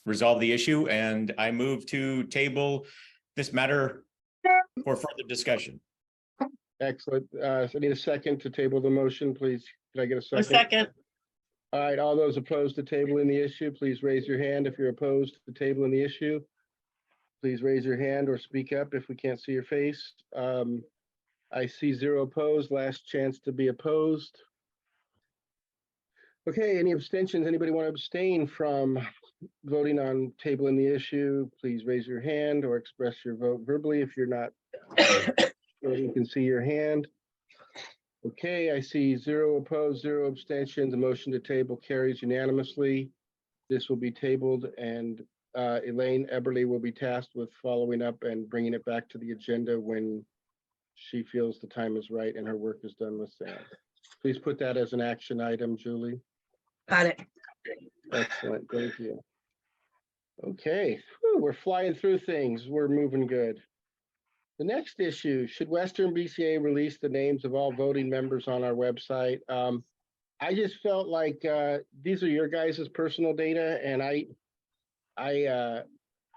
S15: resolve the issue, and I move to table this matter for further discussion.
S1: Excellent. So I need a second to table the motion, please. Can I get a second?
S8: A second.
S1: All right, all those opposed to tabling the issue, please raise your hand. If you're opposed to tabling the issue, please raise your hand or speak up if we can't see your face. I see 0 opposed. Last chance to be opposed. Okay, any abstentions? Anybody want to abstain from voting on tabling the issue? Please raise your hand or express your vote verbally if you're not sure you can see your hand. Okay, I see 0 opposed, 0 abstentions. The motion to table carries unanimously. This will be tabled, and Elaine Eberly will be tasked with following up and bringing it back to the agenda when she feels the time is right and her work is done with Sam. Please put that as an action item, Julie.
S8: Got it.
S1: Excellent, thank you. Okay, whew, we're flying through things. We're moving good. The next issue, should Western BCA release the names of all voting members on our website? I just felt like these are your guys' personal data, and I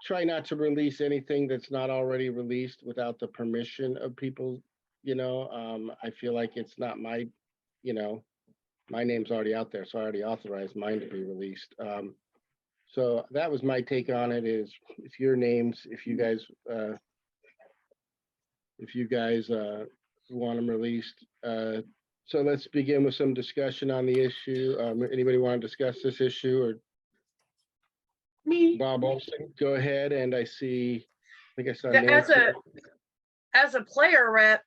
S1: try not to release anything that's not already released without the permission of people you know, I feel like it's not my, you know, my name's already out there, so I already authorized mine to be released. So that was my take on it is if your names, if you guys want them released. So let's begin with some discussion on the issue. Anybody want to discuss this issue or?
S8: Me.
S1: Bob Olson, go ahead. And I think I saw
S8: As
S1: Nancy.
S8: as a player rep,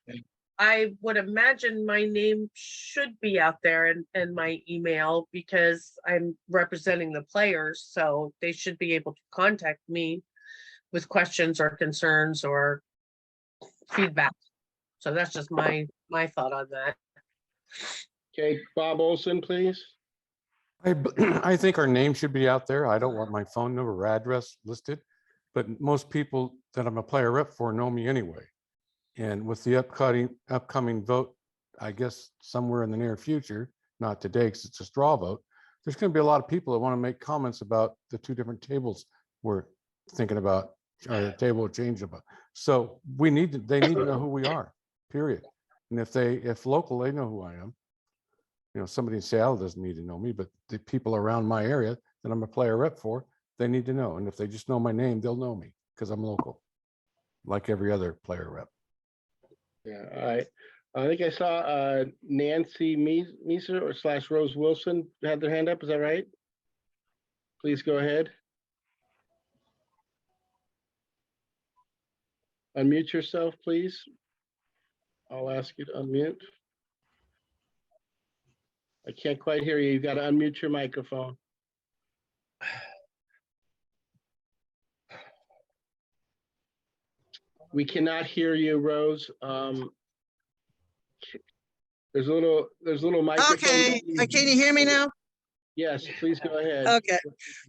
S8: I would imagine my name should be out there in my email because I'm representing the players, so they should be able to contact me with questions or concerns or feedback. So that's just my thought on that.
S1: Okay, Bob Olson, please.
S10: I think our name should be out there. I don't want my phone number or address listed, but most people that I'm a player rep for know me anyway. And with the upcoming vote, I guess somewhere in the near future, not today because it's a straw vote, there's going to be a lot of people that want to make comments about the two different tables we're thinking about, or the table change about. So they need to know who we are, period. And if local, they know who I am. You know, somebody in Seattle doesn't need to know me, but the people around my area that I'm a player rep for, they need to know. And if they just know my name, they'll know me because I'm local, like every other player rep.
S1: Yeah, all right. I think I saw Nancy Meeser or / Rose Wilson had their hand up. Is that right? Please go ahead. Unmute yourself, please. I'll ask you to unmute. I can't quite hear you. You've got to unmute your microphone. We cannot hear you, Rose. There's a little microphone.
S12: Okay, can you hear me now?
S1: Yes, please go ahead.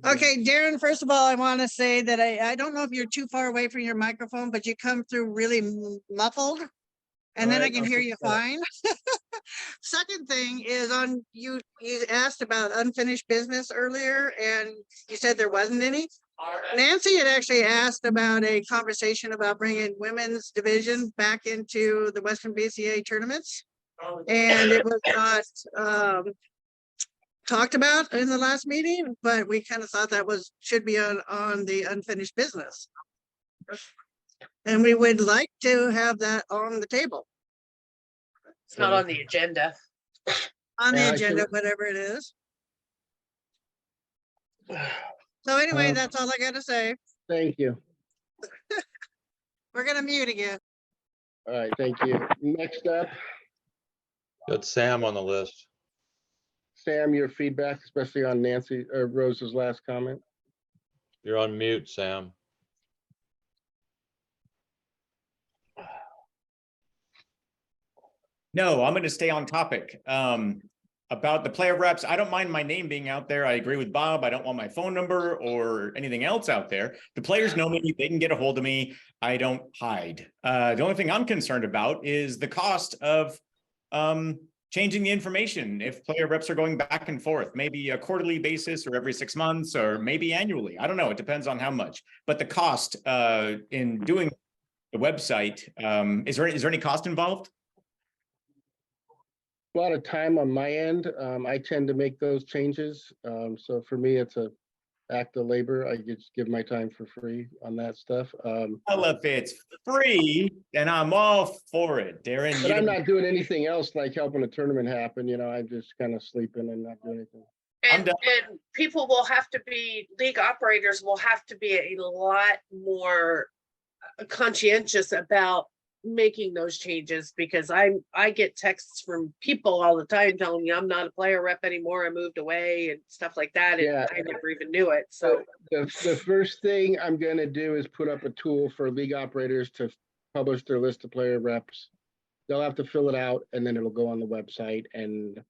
S12: Okay, Darren, first of all, I want to say that I don't know if you're too far away from your microphone, but you come through really muffled. And then I can hear you fine. Second thing is you asked about unfinished business earlier and you said there wasn't any. Nancy had actually asked about a conversation about bringing women's division back into the Western BCA tournaments. And it was not talked about in the last meeting, but we kind of thought that should be on the unfinished business. And we would like to have that on the table.
S8: It's not on the agenda.
S12: On the agenda, whatever it is. So anyway, that's all I got to say.
S1: Thank you.
S12: We're going to mute again.
S1: All right, thank you. Next up.
S5: Got Sam on the list.
S1: Sam, your feedback, especially on Nancy or Rose's last comment.
S5: You're on mute, Sam.
S15: No, I'm going to stay on topic. About the player reps, I don't mind my name being out there. I agree with Bob. I don't want my phone number or anything else out there. The players know me. They can get a hold of me. I don't hide. The only thing I'm concerned about is the cost of changing the information. If player reps are going back and forth, maybe a quarterly basis or every 6 months or maybe annually. I don't know. It depends on how much. But the cost in doing the website, is there any cost involved?
S1: A lot of time on my end. I tend to make those changes. So for me, it's a act of labor. I just give my time for free on that stuff.
S15: Well, if it's free, then I'm all for it, Darren.
S1: But I'm not doing anything else like helping a tournament happen. You know, I'm just kind of sleeping and not doing anything.
S8: And people will have to be, league operators will have to be a lot more conscientious about making those changes, because I get texts from people all the time telling me I'm not a player rep anymore, I moved away and stuff like that, and I never even knew it. So
S1: the first thing I'm going to do is put up a tool for league operators to publish their list of player reps. They'll have to fill it out and then it'll go on the website, and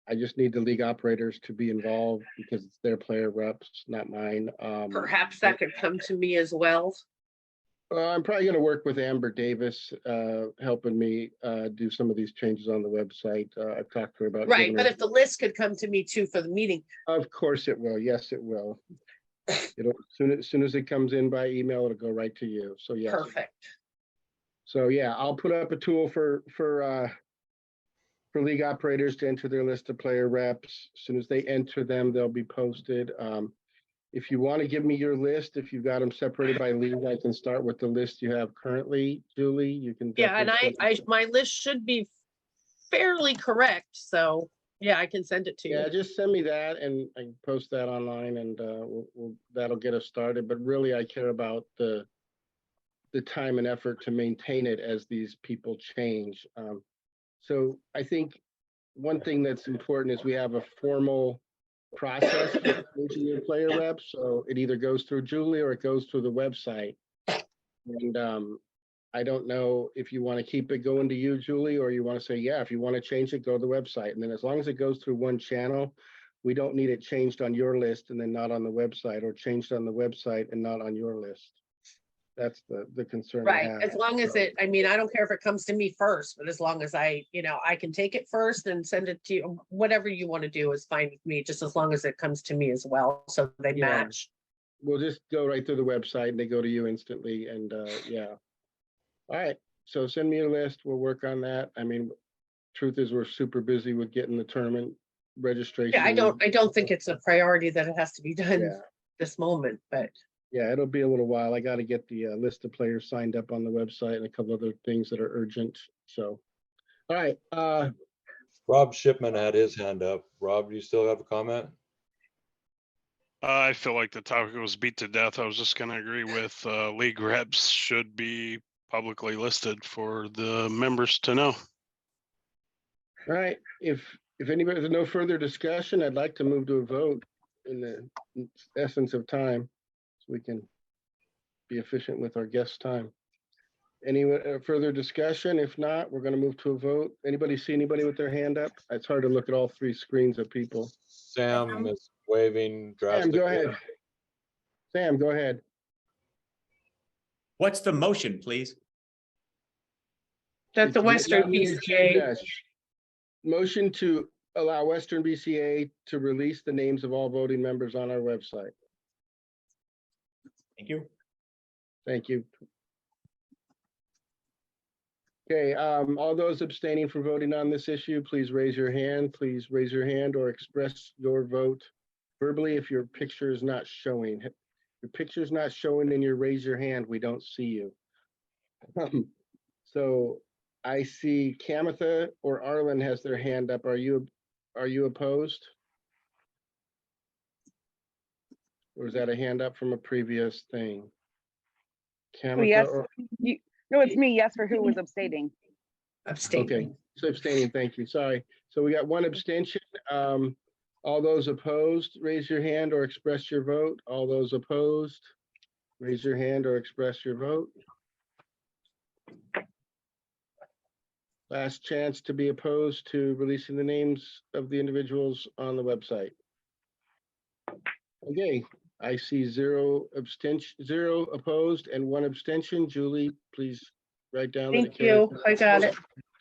S1: I just need the league operators to be involved because it's their player reps, not mine.
S8: Perhaps that could come to me as well.
S1: I'm probably going to work with Amber Davis, helping me do some of these changes on the website. I've talked to her about.
S8: Right, but if the list could come to me too for the meeting.
S1: Of course it will. Yes, it will. It'll as soon as it comes in by email, it'll go right to you. So yes.
S8: Perfect.
S1: So yeah, I'll put up a tool for league operators to enter their list of player reps. As soon as they enter them, they'll be posted. If you want to give me your list, if you've got them separated by league, I can start with the list you have currently, Julie. You can.
S8: Yeah, and
S1: definitely-
S8: my list should be fairly correct, so yeah, I can send it to you.
S1: Yeah, just send me that and I can post that online and that'll get us started. But really, I care about the time and effort to maintain it as these people change. So I think one thing that's important is we have a formal process for changing your player reps. So it either goes through Julie or it goes through the website. And I don't know if you want to keep it going to you, Julie, or you want to say, yeah, if you want to change it, go to the website. And then as long as it goes through one channel, we don't need it changed on your list and then not on the website, or changed on the website and not on your list. That's the concern I
S8: Right,
S1: have.
S8: as long as it, I mean, I don't care if it comes to me first, but as long as I can take it first and send it to you, whatever you want to do is fine with me, just as long as it comes to me as well, so they
S1: Yeah.
S8: match.
S1: We'll just go right through the website and they go to you instantly and yeah. All right, so send me your list. We'll work on that. I mean, truth is we're super busy with getting the tournament registration.
S8: Yeah, I don't think it's a priority that it has to be done
S1: Yeah.
S8: this moment, but
S1: Yeah, it'll be a little while. I got to get the list of players signed up on the website and a couple other things that are urgent. So, all right.
S5: Rob Shipman had his hand up. Rob, do you still have a comment?
S9: I feel like the topic was beat to death. I was just going to agree with league reps should be publicly listed for the members to know.
S1: All right. If anybody has no further discussion, I'd like to move to a vote in the essence of time, so we can be efficient with our guest time. Any further discussion? If not, we're going to move to a vote. Anybody see anybody with their hand up? It's hard to look at all three screens of people.
S5: Sam is waving
S1: Sam,
S5: drastically.
S1: go ahead. Sam, go ahead.
S15: What's the motion, please?
S8: that the
S1: It's
S8: Western
S1: on the
S8: BCA,
S1: agenda. Motion to allow Western BCA to release the names of all voting members on our website.
S15: Thank you.
S1: Thank you. Okay, all those abstaining from voting on this issue, please raise your hand. Please raise your hand or express your vote verbally if your picture is not showing. If your picture is not showing and you raise your hand, we don't see you. So I see Kamitha or Arlen has their hand up. Are you opposed? Or is that a hand up from a previous thing?
S18: Oh,
S1: Kamitha
S18: yes,
S1: or-
S18: no, it's me, yes, for who was abstaining.
S1: Okay, so abstaining, thank you, sorry. So we got one abstention. All those opposed, raise your hand or express your vote. All those opposed, raise your hand or express your vote. Last chance to be opposed to releasing the names of the individuals on the website. Okay, I see 0 abstention, 0 opposed and 1 abstention. Julie, please write down. that it
S8: thank you,
S1: carries.
S8: I got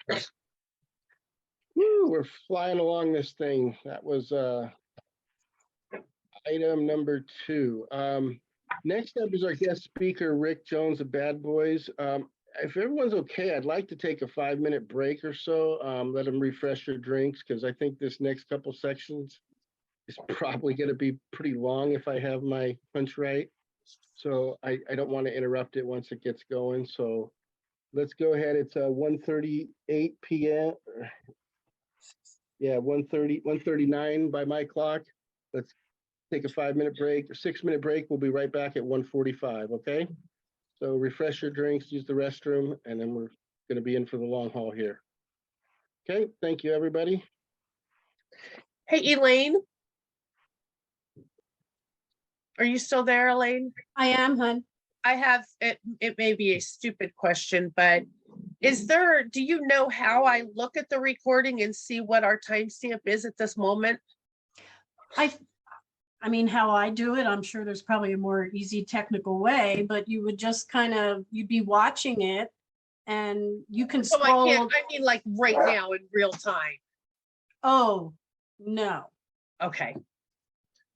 S8: it.
S1: Woo, we're flying along this thing. That was item number 2. Next up is our guest speaker, Rick Jones of Bad Boys. If everyone's okay, I'd like to take a 5-minute break or so. Let them refresh your drinks, because I think this next couple sections is probably going to be pretty long if I have my punch right. So I don't want to interrupt it once it gets going. So let's go ahead. It's 1:38 p.m. Yeah, 1:39 by my clock. Let's take a 5-minute break, or 6-minute break. We'll be right back at 1:45, okay? So refresh your drinks, use the restroom, and then we're gonna be in for the long haul here. Okay, thank you, everybody.
S8: Hey, Elaine. Are you still there, Elaine?
S19: I am, hun.
S8: I have, it may be a stupid question, but do you know how I look at the recording and see what our timestamp is at this moment?
S19: I mean, how I do it, I'm sure there's probably a more easy technical way, but you would just you'd be watching it and you can
S8: So
S19: scroll.
S8: I mean like right now in real time.
S19: Oh, no.
S8: Okay.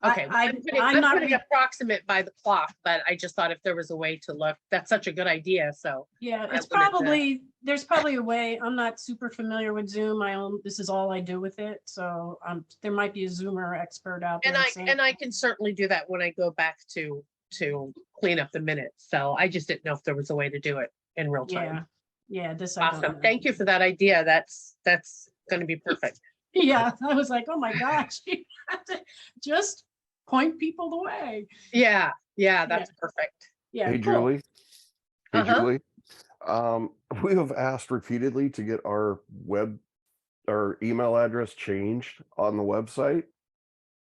S8: Okay,
S19: I- I'm
S8: I'm
S19: not
S8: putting
S19: re-
S8: approximate by the clock, but I just thought if there was a way to look, that's such a good idea, so.
S19: Yeah,
S8: I
S19: it's
S8: wanted to-
S19: probably, there's probably a way. I'm not super familiar with Zoom. This is all I do with it. So there might be a Zoomer expert out there.
S8: And I can certainly do that when I go back to clean up the minutes. So I just didn't know if there was a way to do it in real
S19: Yeah,
S8: time.
S19: yeah, this I don't
S8: Awesome.
S19: know.
S8: Thank you for that idea. That's gonna be perfect.
S19: Yeah, I was like, oh my gosh, you have to just point people the way.
S8: Yeah, that's perfect.
S19: Yeah,
S6: Hey,
S19: cool.
S6: Julie. Hey,
S8: Uh-huh.
S6: Julie. We have asked repeatedly to get our email address changed on the website.